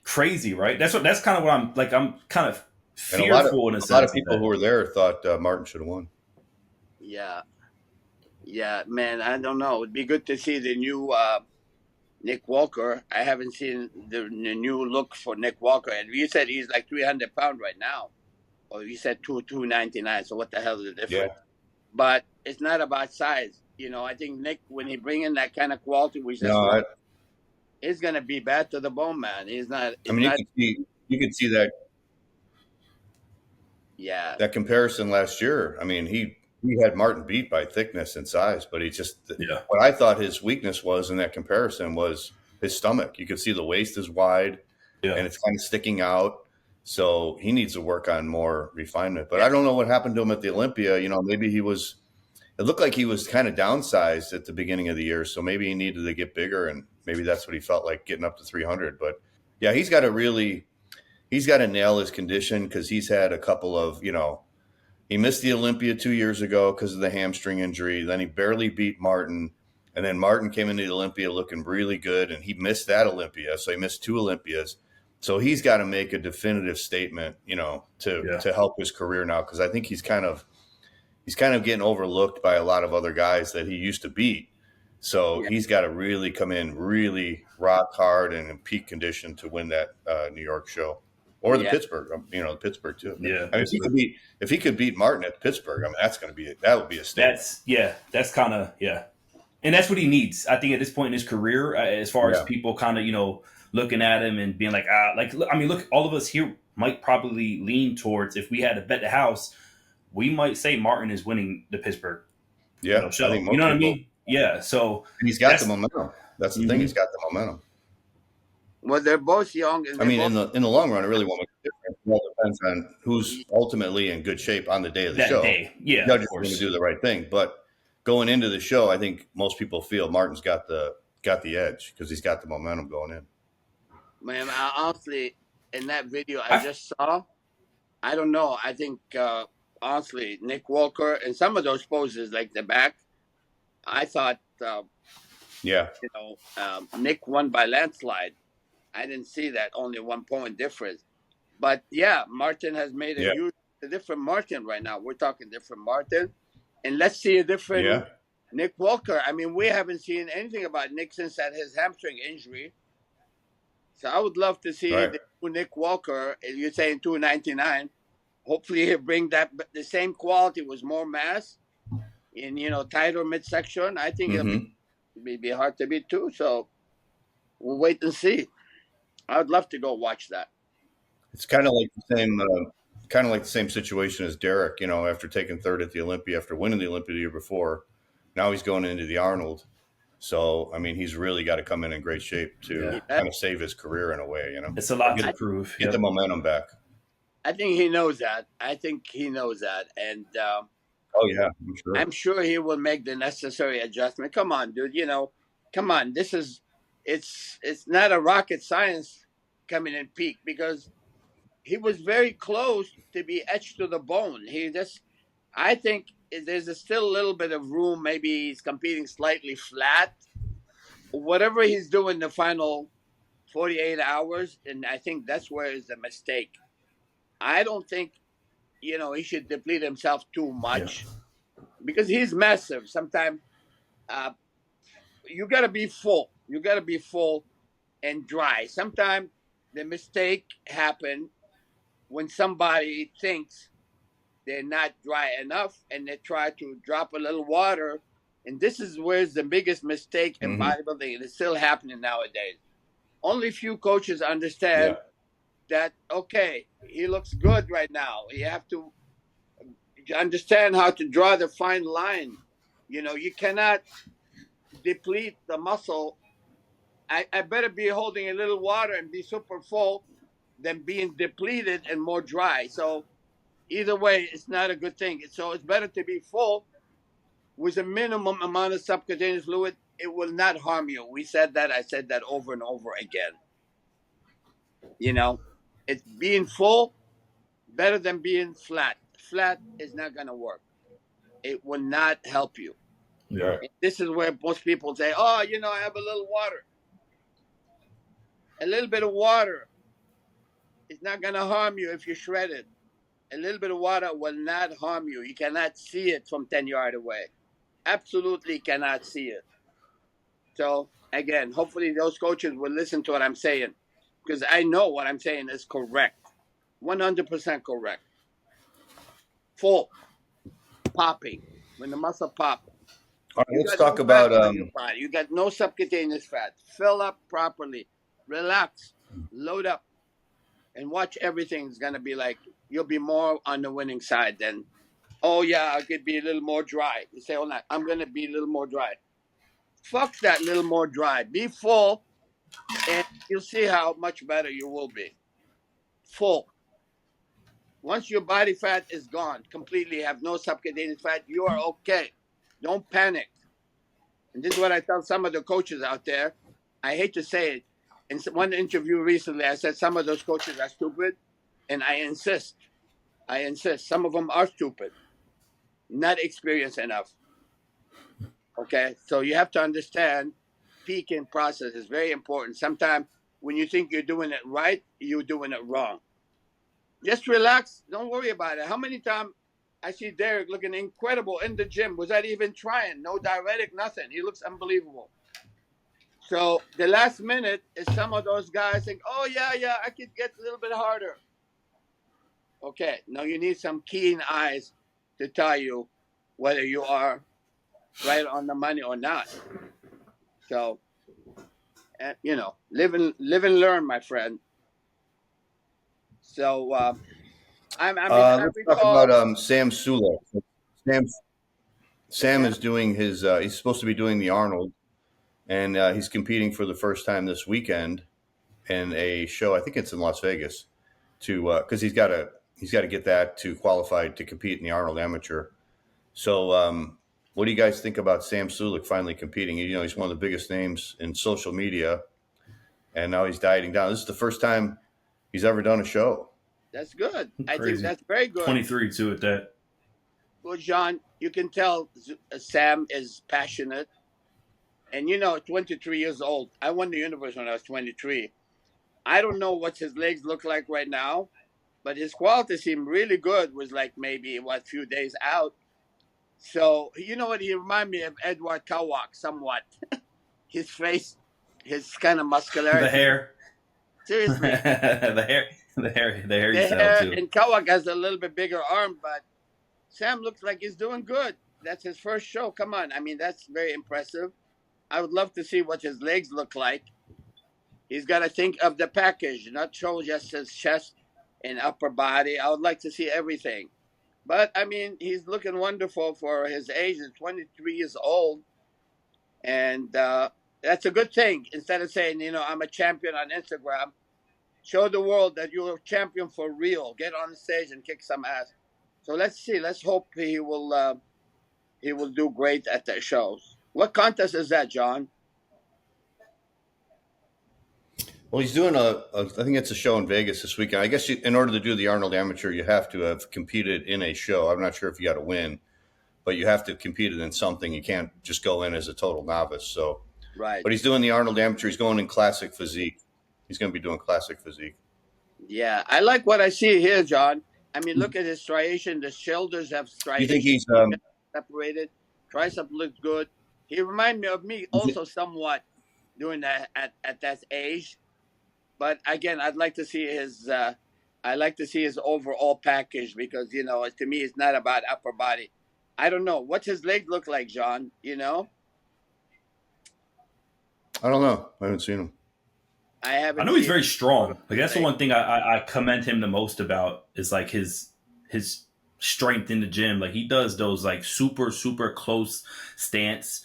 crazy, right? That's kind of what I'm like. I'm kind of fearful in a sense. A lot of people who were there thought Martin should have won. Yeah, man. I don't know. It'd be good to see the new Nick Walker. I haven't seen the new look for Nick Walker, and you said he's like 300 pounds right now, or you said 299. So what the hell is the difference? Yeah. But it's not about size. I think Nick, when he bring in that kind of quality, it's going to be bad to the bone, man. He's not. You could see that. Yeah. That comparison last year. I mean, he had Martin beat by thickness and size, but he just what I thought his weakness was in that comparison was his stomach. You could see the waist is wide, and it's kind of sticking out. So he needs to work on more refinement. But I don't know what happened to him at the Olympia. Maybe it looked like he was kind of downsized at the beginning of the year. So maybe he needed to get bigger, and maybe that's what he felt like getting up to 300. But yeah, he's got to nail his condition, because he's had a couple of, he missed the Olympia 2 years ago because of the hamstring injury. Then he barely beat Martin. And then Martin came into the Olympia looking really good, and he missed that Olympia. So he missed 2 Olympias. So he's got to make a definitive statement, to help his career now, because I think he's kind of getting overlooked by a lot of other guys that he used to beat. So he's got to really come in really rock hard and in peak condition to win that New York show, or the Pittsburgh, Pittsburgh too. Yeah, I mean, if he could beat Martin at Pittsburgh, I mean, that would be a statement. That's kind of and that's what he needs. I think at this point in his career, as far as people kind of looking at him and being like, look, all of us here might probably lean towards, if we had to bet the house, we might say Martin is winning the Pittsburgh show. I think what I mean? Yeah. So and he's got the momentum. That's the thing. He's got the momentum. Well, they're both young. I mean, in the long run, it really won't make a difference. It all depends on who's ultimately in good shape on the day of the show. Yeah, judges are going to do the right thing. But going into the show, I think most people feel Martin's got the edge, because he's got the momentum going in. Man, honestly, in that video I just saw, I don't know. I think honestly, Nick Walker and some of those poses like the back, I thought Yeah. Nick won by landslide. I didn't see that, only 1 point difference. But yeah, Martin has made a different Martin right now. We're talking different Martin, and let's see a different Nick Walker. I mean, we haven't seen anything about Nick since that his hamstring injury. So I would love to see the new Nick Walker. You're saying 299. Hopefully he'll bring that, but the same quality with more mass in tighter midsection. I think it'll be hard to beat too. So we'll wait and see. I would love to go watch that. It's kind of like the same situation as Derek. After taking third at the Olympia, after winning the Olympia the year before, now he's going into the Arnold. So I mean, he's really got to come in great shape to kind of save his career in a way. It's a lot to prove. Get the momentum back. I think he knows that. And oh yeah, I'm sure he will make the necessary adjustment. Come on, dude. Come on. It's not a rocket science coming in peak, because he was very close to be etched to the bone. I think there's still a little bit of room. Maybe he's competing slightly flat. Whatever he's doing the final 48 hours, and I think that's where is the mistake. I don't think, he should deplete himself too much because he's massive. Sometimes you got to be full. You got to be full and dry. Sometimes the mistake happens when somebody thinks they're not dry enough and they try to drop a little water. And this is where's the biggest mistake in bodybuilding, and it's still happening nowadays. Only few coaches understand that, okay, he looks good right now. You have to understand how to draw the fine line. You cannot deplete the muscle. I better be holding a little water and be super full than being depleted and more dry. So either way, it's not a good thing. So it's better to be full with a minimum amount of subcutaneous fluid. It will not harm you. We said that. I said that over and over again. It's being full better than being flat. Flat is not going to work. It will not help you. Yeah. And this is where most people say, oh, I have a little water. A little bit of water is not going to harm you if you shred it. A little bit of water will not harm you. You cannot see it from 10 yards away. Absolutely cannot see it. So, again, hopefully those coaches will listen to what I'm saying, because I know what I'm saying is correct. 100% correct. Full. Popping. When the muscle pops. All right, let's talk about you got no subcutaneous fat. Fill up properly. Relax. Load up. And watch everything's going to be like, you'll be more on the winning side than, oh yeah, I could be a little more dry. You say, oh no, I'm going to be a little more dry. Fuck that little more dry. Be full, and you'll see how much better you will be. Full. Once your body fat is gone, completely have no subcutaneous fat, you are okay. Don't panic. And this is what I tell some of the coaches out there. I hate to say it. In one interview recently, I said some of those coaches are stupid, and I insist. Some of them are stupid, not experienced enough. Okay? So you have to understand peaking process is very important. Sometimes when you think you're doing it right, you're doing it wrong. Just relax. Don't worry about it. How many times I see Derek looking incredible in the gym without even trying? No diuretic, nothing. He looks unbelievable. So the last minute is some of those guys think, oh, yeah, I could get a little bit harder. Okay, now you need some keen eyes to tell you whether you are right on the money or not. So, live and learn, my friend. So, let's talk about Sam Sulek. Sam is doing his, he's supposed to be doing the Arnold, and he's competing for the first time this weekend in a show. I think it's in Las Vegas, because he's got to get that to qualify to compete in the Arnold Amateur. So, what do you guys think about Sam Sulek finally competing? He's one of the biggest names in social media, and now he's dieting down. This is the first time he's ever done a show. That's good. I think Crazy. that's very good. 23 too at that. Well, John, you can tell Sam is passionate. And 23 years old. I won the universe when I was 23. I don't know what his legs look like right now, but his quality seemed really good. Was like maybe few days out. So you know what? He reminded me of Edward Kawak somewhat. His face, his kind of muscularity. The hair. Seriously. the hair The style hair, too. and Kawak has a little bit bigger arm, but Sam looks like he's doing good. That's his first show. Come on. I mean, that's very impressive. I would love to see what his legs look like. He's got to think of the package, not show just his chest and upper body. I would like to see everything. But, I mean, he's looking wonderful for his age. He's 23 years old. And that's a good thing. Instead of saying, I'm a champion on Instagram, show the world that you're a champion for real. Get on the stage and kick some ass. So let's see. Let's hope he will do great at the shows. What contest is that, John? Well, he's doing I think it's a show in Vegas this weekend. I guess in order to do the Arnold Amateur, you have to have competed in a show. I'm not sure if you got to win, but you have to compete in something. You can't just go in as a total novice. So, right. But he's doing the Arnold Amateur. He's going in classic physique. He's going to be doing classic physique. Yeah, I like what I see here, John. I mean, look at his striation. The shoulders have striation. You think he's separated? Tricep looks good. He reminded me of me also somewhat doing that at that age. But again, I'd like to see his overall package because, to me, it's not about upper body. I don't know. What's his leg look like, John? I don't know. I haven't seen him. I know he's very strong. Like that's the one thing I commend him the most about is like his strength in the gym. Like he does those like super, super close stance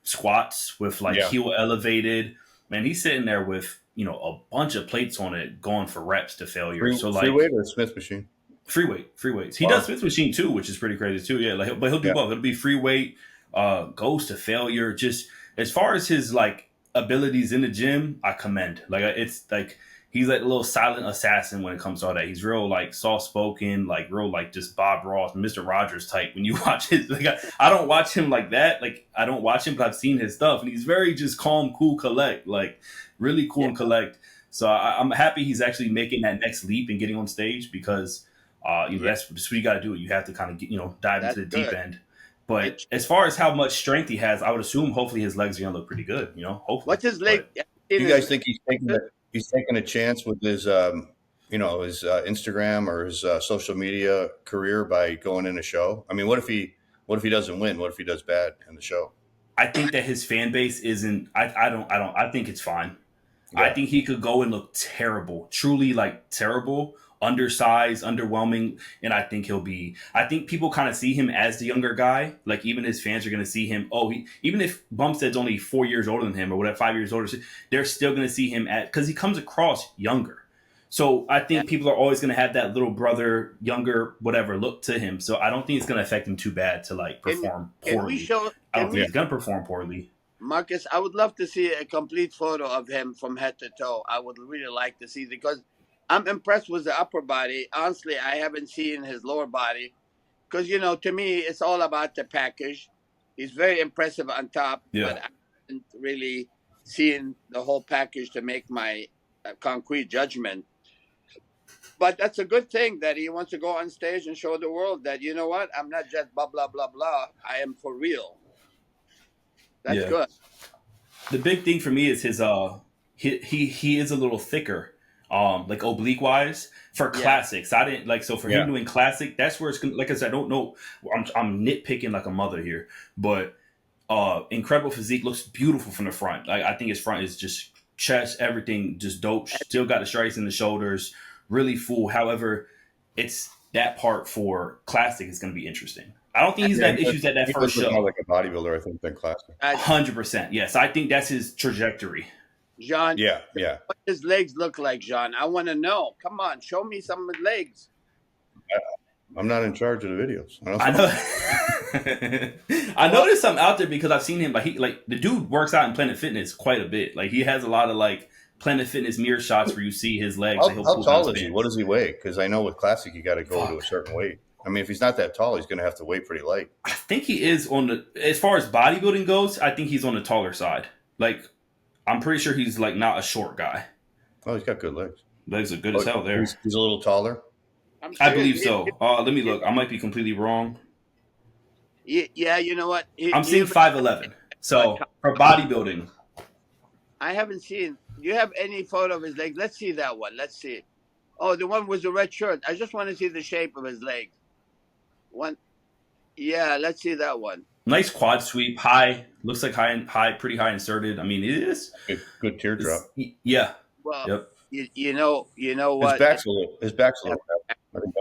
squats with heel elevated. Man, he's sitting there with, a bunch of plates on it going for reps to failure. Free weight or Smith machine? Free weights. He does Smith machine too, which is pretty crazy too. Yeah, but he'll do both. It'll be free weight, goes to failure. Just as far as his like abilities in the gym, I commend. Like it's like he's like a little silent assassin when it comes to all that. He's real like soft spoken, like real like just Bob Ross, Mr. Rogers type. When you watch his, like I don't watch him like that. Like I don't watch him, but I've seen his stuff, and he's very just calm, cool, collect. Like really cool and collect. So I'm happy he's actually making that next leap and getting on stage because that's what you got to do. You have to kind of dive into the deep end. But as far as how much strength he has, I would assume hopefully his legs are gonna look pretty good. Hopefully. What's his leg? Do you guys think he's taking a chance with his his Instagram or his social media career by going in a show? I mean, what if he doesn't win? What if he does bad in the show? I think that his fan base isn't. I think it's fine. Yeah. I think he could go and look terrible, truly like terrible, undersized, underwhelming, and I think I think people kind of see him as the younger guy. Like even his fans are going to see him. Even if Bumstead's only 4 years older than him or whatever, 5 years older, they're still going to see him because he comes across younger. So I think people are always going to have that little brother, younger, whatever look to him. So I don't think it's going to affect him too bad to like perform poorly. I don't think he's going to perform poorly. Marcus, I would love to see a complete photo of him from head to toe. I would really like to see because I'm impressed with the upper body. Honestly, I haven't seen his lower body because, to me, it's all about the package. He's very impressive on top, but I haven't really seen the whole package to make my concrete judgment. But that's a good thing that he wants to go on stage and show the world that, you know what, I'm not just blah, blah, blah, blah. I am for real. That's good. The big thing for me is his he is a little thicker, like oblique wise for classics. I didn't like for him doing classic. That's where it's gonna, like I said, I don't know. I'm nitpicking like a mother here, but incredible physique, looks beautiful from the front. Like I think his front is just chest, everything just dope. Still got the stripes in the shoulders, really full. However, it's that part for classic is going to be interesting. I don't think he's got issues at that first show. More like a bodybuilder, I think, than classic. 100%. Yes, I think that's his trajectory. John. Yeah. What his legs look like, John? I want to know. Come on, show me some of his legs. I'm not in charge of the videos. I know. I know there's something out there because I've seen him. Like the dude works out in Planet Fitness quite a bit. Like he has a lot of like Planet Fitness mirror shots where you see his legs. How, Like he'll how pull down tall his is he? pants. What does he weigh? Because I know with Classic, you got to go to a Fuck. certain weight. I mean, if he's not that tall, he's going to have to weigh pretty light. I think he is on the, as far as bodybuilding goes, I think he's on the taller side. Like, I'm pretty sure he's like not a short guy. Oh, he's got good legs. Legs are good as hell there. He's a little taller. I'm I serious. believe so. Let me look. I might be completely wrong. Yeah, you know what? I'm seeing 5'11". So for bodybuilding, I haven't seen. Do you have any photo of his legs? Let's see that one. Let's see. Oh, the one with the red shirt. I just want to see the shape of his legs. One. Yeah, let's see that one. nice quad sweep, high. Looks like high, pretty high inserted. I mean, it is Good teardrop. Yeah. Well, Yep. you know what? His back's a little. I think that's going to hurt him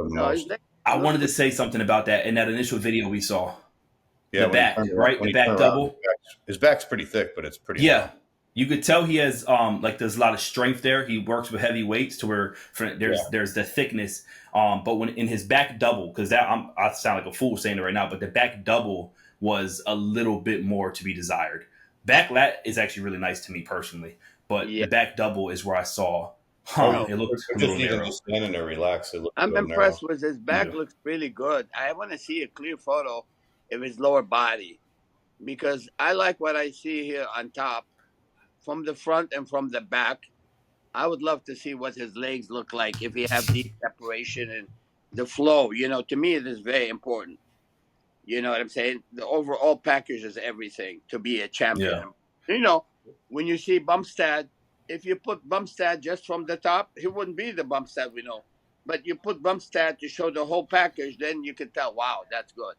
the No, his most. legs- I wanted to say something about that in that initial video we saw. Yeah, The back, right? The back double. His back's pretty thick, but it's pretty. Yeah. long. You could tell he has like there's a lot of strength there. He works with heavy weights to where there's the thickness. But when in his back double, because I sound like a fool saying it right now, but the back double was a little bit more to be desired. Back lat is actually really nice to me personally, but Yeah. the back double is where I saw. Oh, It looked a Just little even narrow. just standing there, relax. It looks I'm so impressed with his back. Yeah. Looks really good. I want to see a clear photo of his lower body because I like what I see here on top, from the front and from the back. I would love to see what his legs look like if he have deep separation and the flow. You know, to me, it is very important. You know what I'm saying? The overall package is everything to be a champion. You know, when you see Bumstead, if you put Bumstead just from the top, he wouldn't be the Bumstead we know. But you put Bumstead to show the whole package, then you can tell, wow, that's good.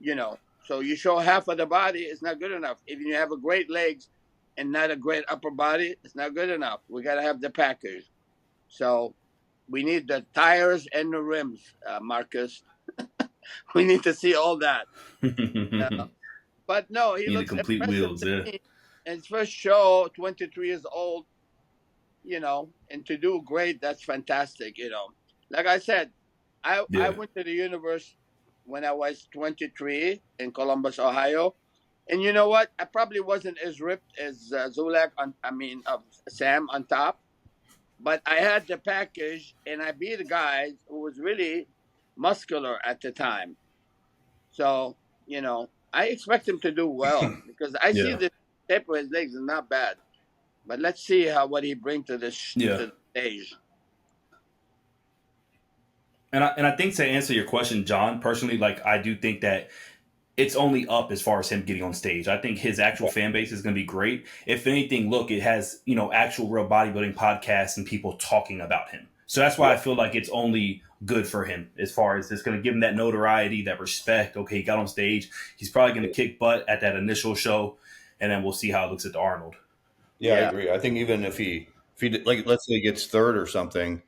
You know, so you show half of the body, it's not good enough. If you have a great legs and not a great upper body, it's not good enough. We got to have the package. So we need the tires and the rims, Marcus. We need to see all that. But no, he Need the looks complete impressive wheels, to yeah. me. And his first show, 23 years old, you know, and to do great, that's fantastic, you know. Like I said, I went to the universe when I was 23 in Columbus, Ohio. And you know what? I probably wasn't as ripped as Sulek, Sam on top. But I had the package, and I beat a guy who was really muscular at the time. So, you know, I expect him to do well because I see the shape of his legs is not bad. But let's see what he brings to the stage. And I think to answer your question, John, personally, like I do think that it's only up as far as him getting on stage. I think his actual fan base is going to be great. If anything, look, it has, you know, actual real bodybuilding podcasts and people talking about him. So that's why I feel like it's only good for him as far as it's going to give him that notoriety, that respect. Okay, he got on stage. He's probably going to kick butt at that initial show, and then we'll see how it looks at the Arnold. Yeah, I agree. I think even if he like, let's say he gets third or something,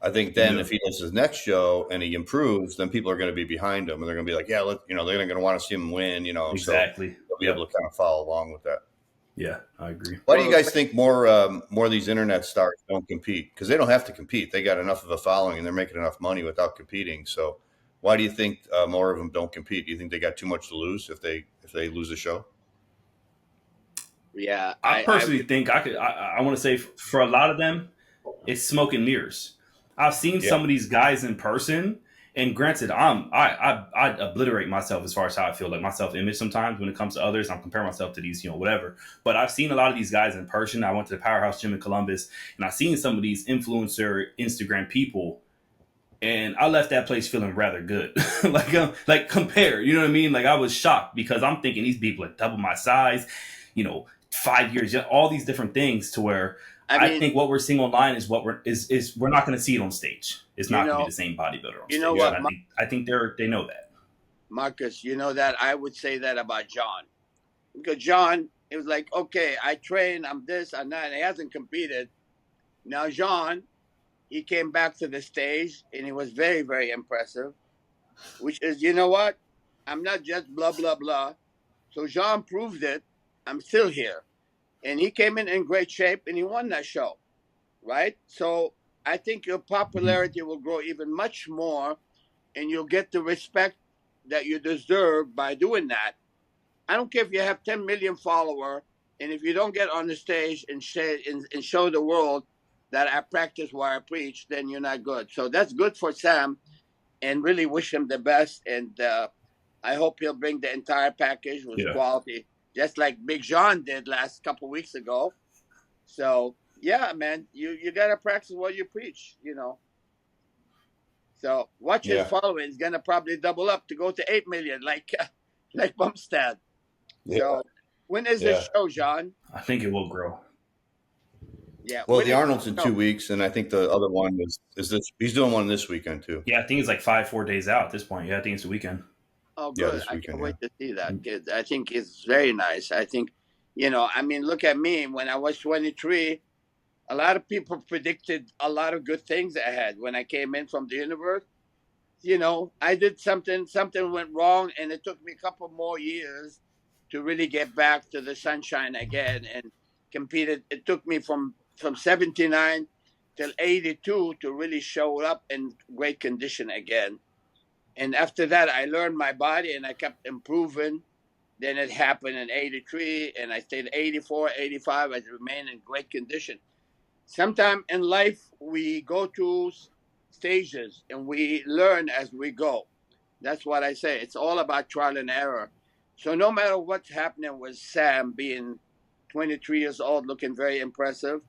I think then if he does his next show and he improves, then people are going to be behind him and they're going to be like, yeah, they're going to want to see him win, you know. Exactly. So they'll be able to kind of follow along with that. Yeah, I agree. Why do you guys think more of these internet stars don't compete? Because they don't have to compete. They got enough of a following and they're making enough money without competing. So why do you think more of them don't compete? Do you think they got too much to lose if they lose a show? Yeah, I personally think I want to say for a lot of them, it's smoke and mirrors. I've seen some of these guys in person, and granted, I obliterate myself as far as how I feel, like my self-image sometimes when it comes to others. I'm comparing myself to these, you know, whatever. But I've seen a lot of these guys in person. I went to the Powerhouse Gym in Columbus, and I've seen some of these influencer Instagram people, and I left that place feeling rather good. like compare, you know what I mean? Like I was shocked because I'm thinking these people are double my size, you know, 5 years, all these different things to where I think what we're seeing online is we're not going to see it on stage. It's not going to be the same bodybuilder on stage. know what? I think they know that. Marcus, you know that I would say that about John. Because John, it was like, okay, I train, I'm this, I'm that. He hasn't competed. Now, John, he came back to the stage and he was very, very impressive. Which is, you know what? I'm not just blah, blah, blah. So John proved it. I'm still here. And he came in great shape and he won that show, right? So I think your popularity will grow even much more and you'll get the respect that you deserve by doing that. I don't care if you have 10 million followers And if you don't get on the stage and show the world that I practice what I preach, then you're not good. So that's good for Sam, and really wish him the best. And I hope he'll bring the entire package with quality, just like Big John did last couple weeks ago. So yeah, man, you gotta practice what you preach, you know. So watch his following is gonna probably double up to go to 8 million, like Bumstead. Yeah. So when is the show, John? I think it will grow. Yeah. Well, the Arnold's in 2 weeks, and I think the other one is this. He's doing one this weekend too. Yeah, I think it's like 4 days out at this point. Yeah, I think it's the weekend. Oh, good. This weekend, I can't wait to see that, kid. I think it's very nice. I think, I mean, look at me. When I was 23, a lot of people predicted a lot of good things ahead when I came in from the universe. I did something went wrong, and it took me a couple more years to really get back to the sunshine again and competed. It took me from 79 till 82 to really show up in great condition again. And after that, I learned my body and I kept improving. Then it happened in 83, and I stayed 84, 85. I remained in great condition. Sometime in life, we go through stages and we learn as we go. That's what I say. It's all about trial and error. So no matter what's happening with Sam being 23 years old, looking very impressive,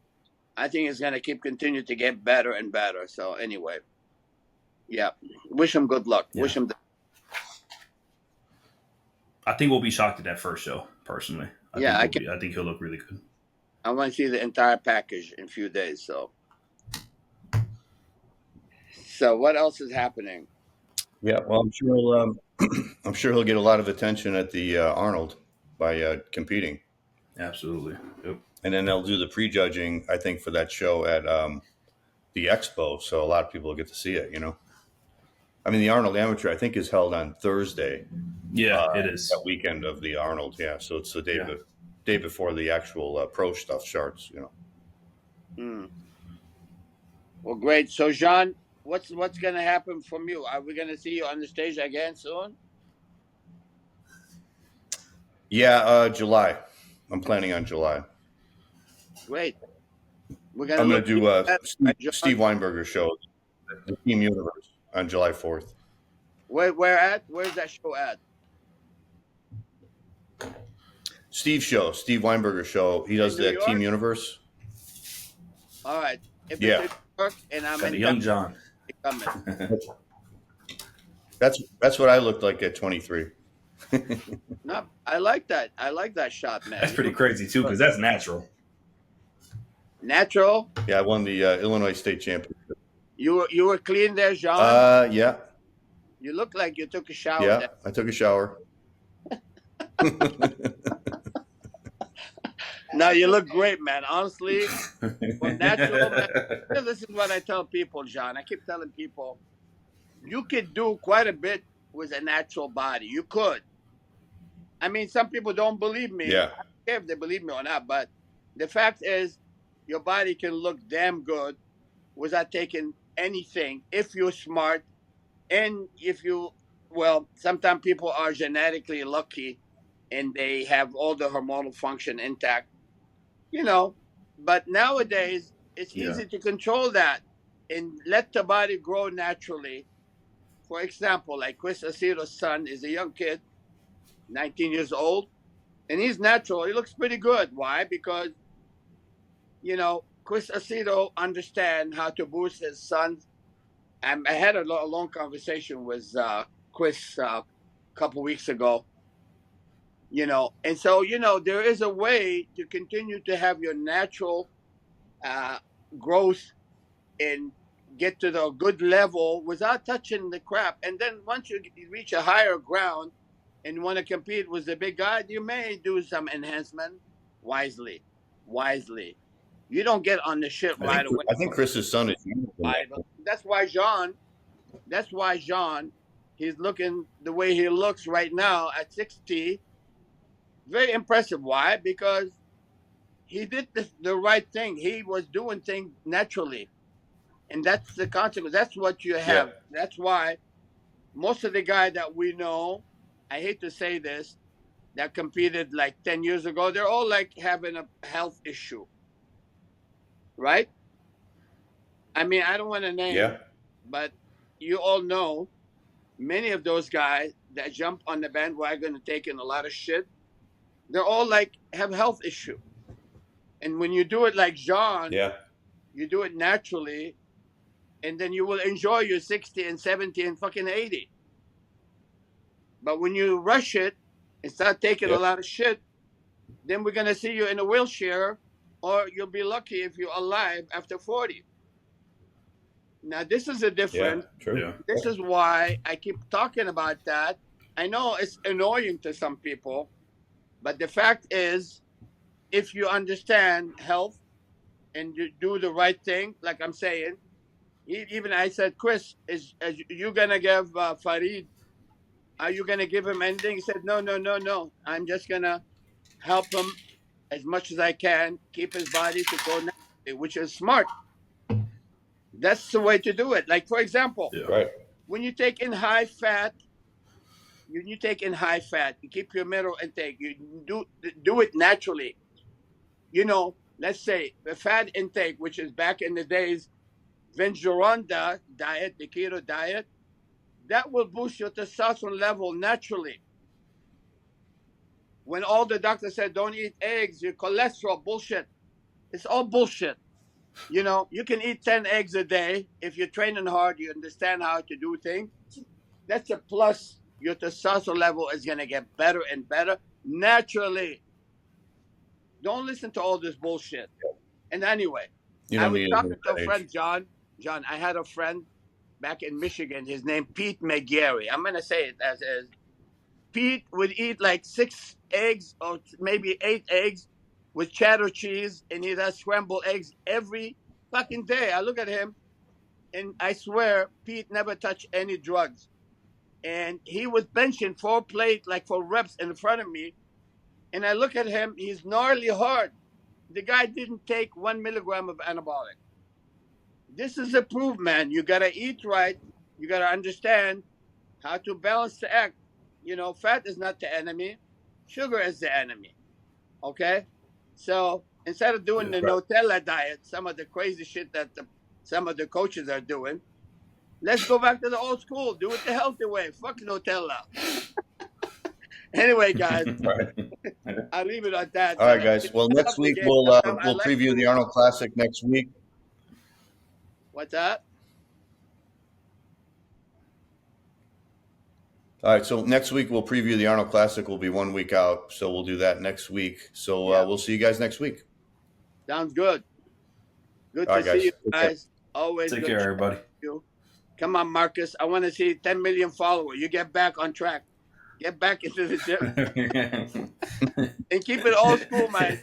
I think it's going to continue to get better and better. So anyway, yeah, wish him good luck. Yeah. Wish him. I think we'll be shocked at that first show, personally. I think he'll look really good. I want to see the entire package in a few days. So what else is happening? Yeah, well, I'm sure he'll get a lot of attention at the Arnold by competing. Absolutely. Yep. And then they'll do the prejudging, I think, for that show at the Expo, so a lot of people will get to see it. I mean, the Arnold Amateur, I think, is held on Thursday. Yeah, it is. That weekend of the Arnold, yeah. So it's the day before the actual pro stuff starts. Well, great. So, Jean, what's going to happen from you? Are we going to see you on the stage again soon? Yeah, July. I'm planning on July. Great. I'm going to do Steve Weinberger's show, the Team Universe, on July 4th. Where at? Where's that show at? Steve Weinberger's show. He does the Team Universe. All right. If it's in New York and I'm in young John. That's what I looked like at 23. No, I like that. I like that shot, man. That's pretty crazy too, because that's natural. Natural? Yeah, I won the Illinois State Championship. You were clean there, Jean? Yeah. You look like you took a shower. Yeah, I took a shower. No, you look great, man. Honestly, natural. Man, this is what I tell people, John. I keep telling people, you could do quite a bit with a natural body. You could. I mean, some people don't believe me. Yeah. I don't care if they believe me or not, but the fact is, your body can look damn good without taking anything if you're smart, and sometimes people are genetically lucky and they have all the hormonal function intact. But nowadays it's easy to control that and let the body grow naturally. For example, like Chris Acero's son is a young kid, 19 years old, and he's natural. He looks pretty good. Why? Because, Chris Acero understands how to boost his son. I had a long conversation with Chris a couple weeks ago. And so, there is a way to continue to have your natural growth and get to the good level without touching the crap. And then once you reach a higher ground and want to compete with the big guy, you may do some enhancement wisely. You don't get on the shit right away. I think Chris's son is. That's why Jean, he's looking the way he looks right now at 60. Very impressive. Why? Because he did the right thing. He was doing things naturally. And that's the consequence. That's what you have. Yeah. That's why most of the guys that we know, I hate to say this, that competed like 10 years ago, they're all like having a health issue, right? I mean, I don't want to name, Yeah. but you all know many of those guys that jump on the bandwagon and taking a lot of shit, they're all like have health issue. And when you do it like John, Yeah. you do it naturally, and then you will enjoy your 60 and 70 and fucking 80. But when you rush it and start taking a lot of shit, then we're going to see you in a wheelchair, or you'll be lucky if you're alive after 40. Now, this is a difference. Yeah. True. Yeah. This is why I keep talking about that. I know it's annoying to some people, but the fact is, if you understand health and you do the right thing, like I'm saying, even I said, Chris, is you going to give Farid, are you going to give him anything? He said, no. I'm just going to help him as much as I can, keep his body to go naturally, which is smart. That's the way to do it. Like, for example, Right. when you take in high fat, you keep your mineral intake, you do it naturally. You know, let's say the fat intake, which is back in the days, Vengeronda diet, the keto diet, that will boost your testosterone level naturally. When all the doctors said, don't eat eggs, your cholesterol, bullshit. It's all bullshit. You know, you can eat 10 eggs a day. If you're training hard, you understand how to do things. That's a plus. Your testosterone level is going to get better and better naturally. Don't listen to all this bullshit. And anyway, I was talking to a friend, John. John, I had a friend back in Michigan. His name, Pete McGarry. I'm going to say it as is. Pete would eat like 6 eggs or maybe 8 eggs with cheddar cheese, and he'd have scrambled eggs every fucking day. I look at him, and I swear Pete never touched any drugs. And he was benching 4 plates, like for reps in front of me. And I look at him, he's gnarly hard. The guy didn't take 1 milligram of antibiotic. This is a proof, man. You got to eat right. You got to understand how to balance the act. You know, fat is not the enemy. Sugar is the enemy. Okay? So instead of doing the Nutella diet, some of the crazy shit that some of the coaches are doing, let's go back to the old school. Do it the healthy way. Fuck Nutella. Anyway, guys, I'll leave it at that. All right, guys. Well, next week we'll preview the Arnold Classic next week. What's that? All right, so next week we'll preview the Arnold Classic. We'll be 1 week out, so we'll do that next week. So we'll see you guys next week. Sounds good. Good All to right, see you guys. Always Take good care, everybody. You. Come on, Marcus. I want to see 10 million followers. You get back on track. Get back into the gym. And keep it old school, my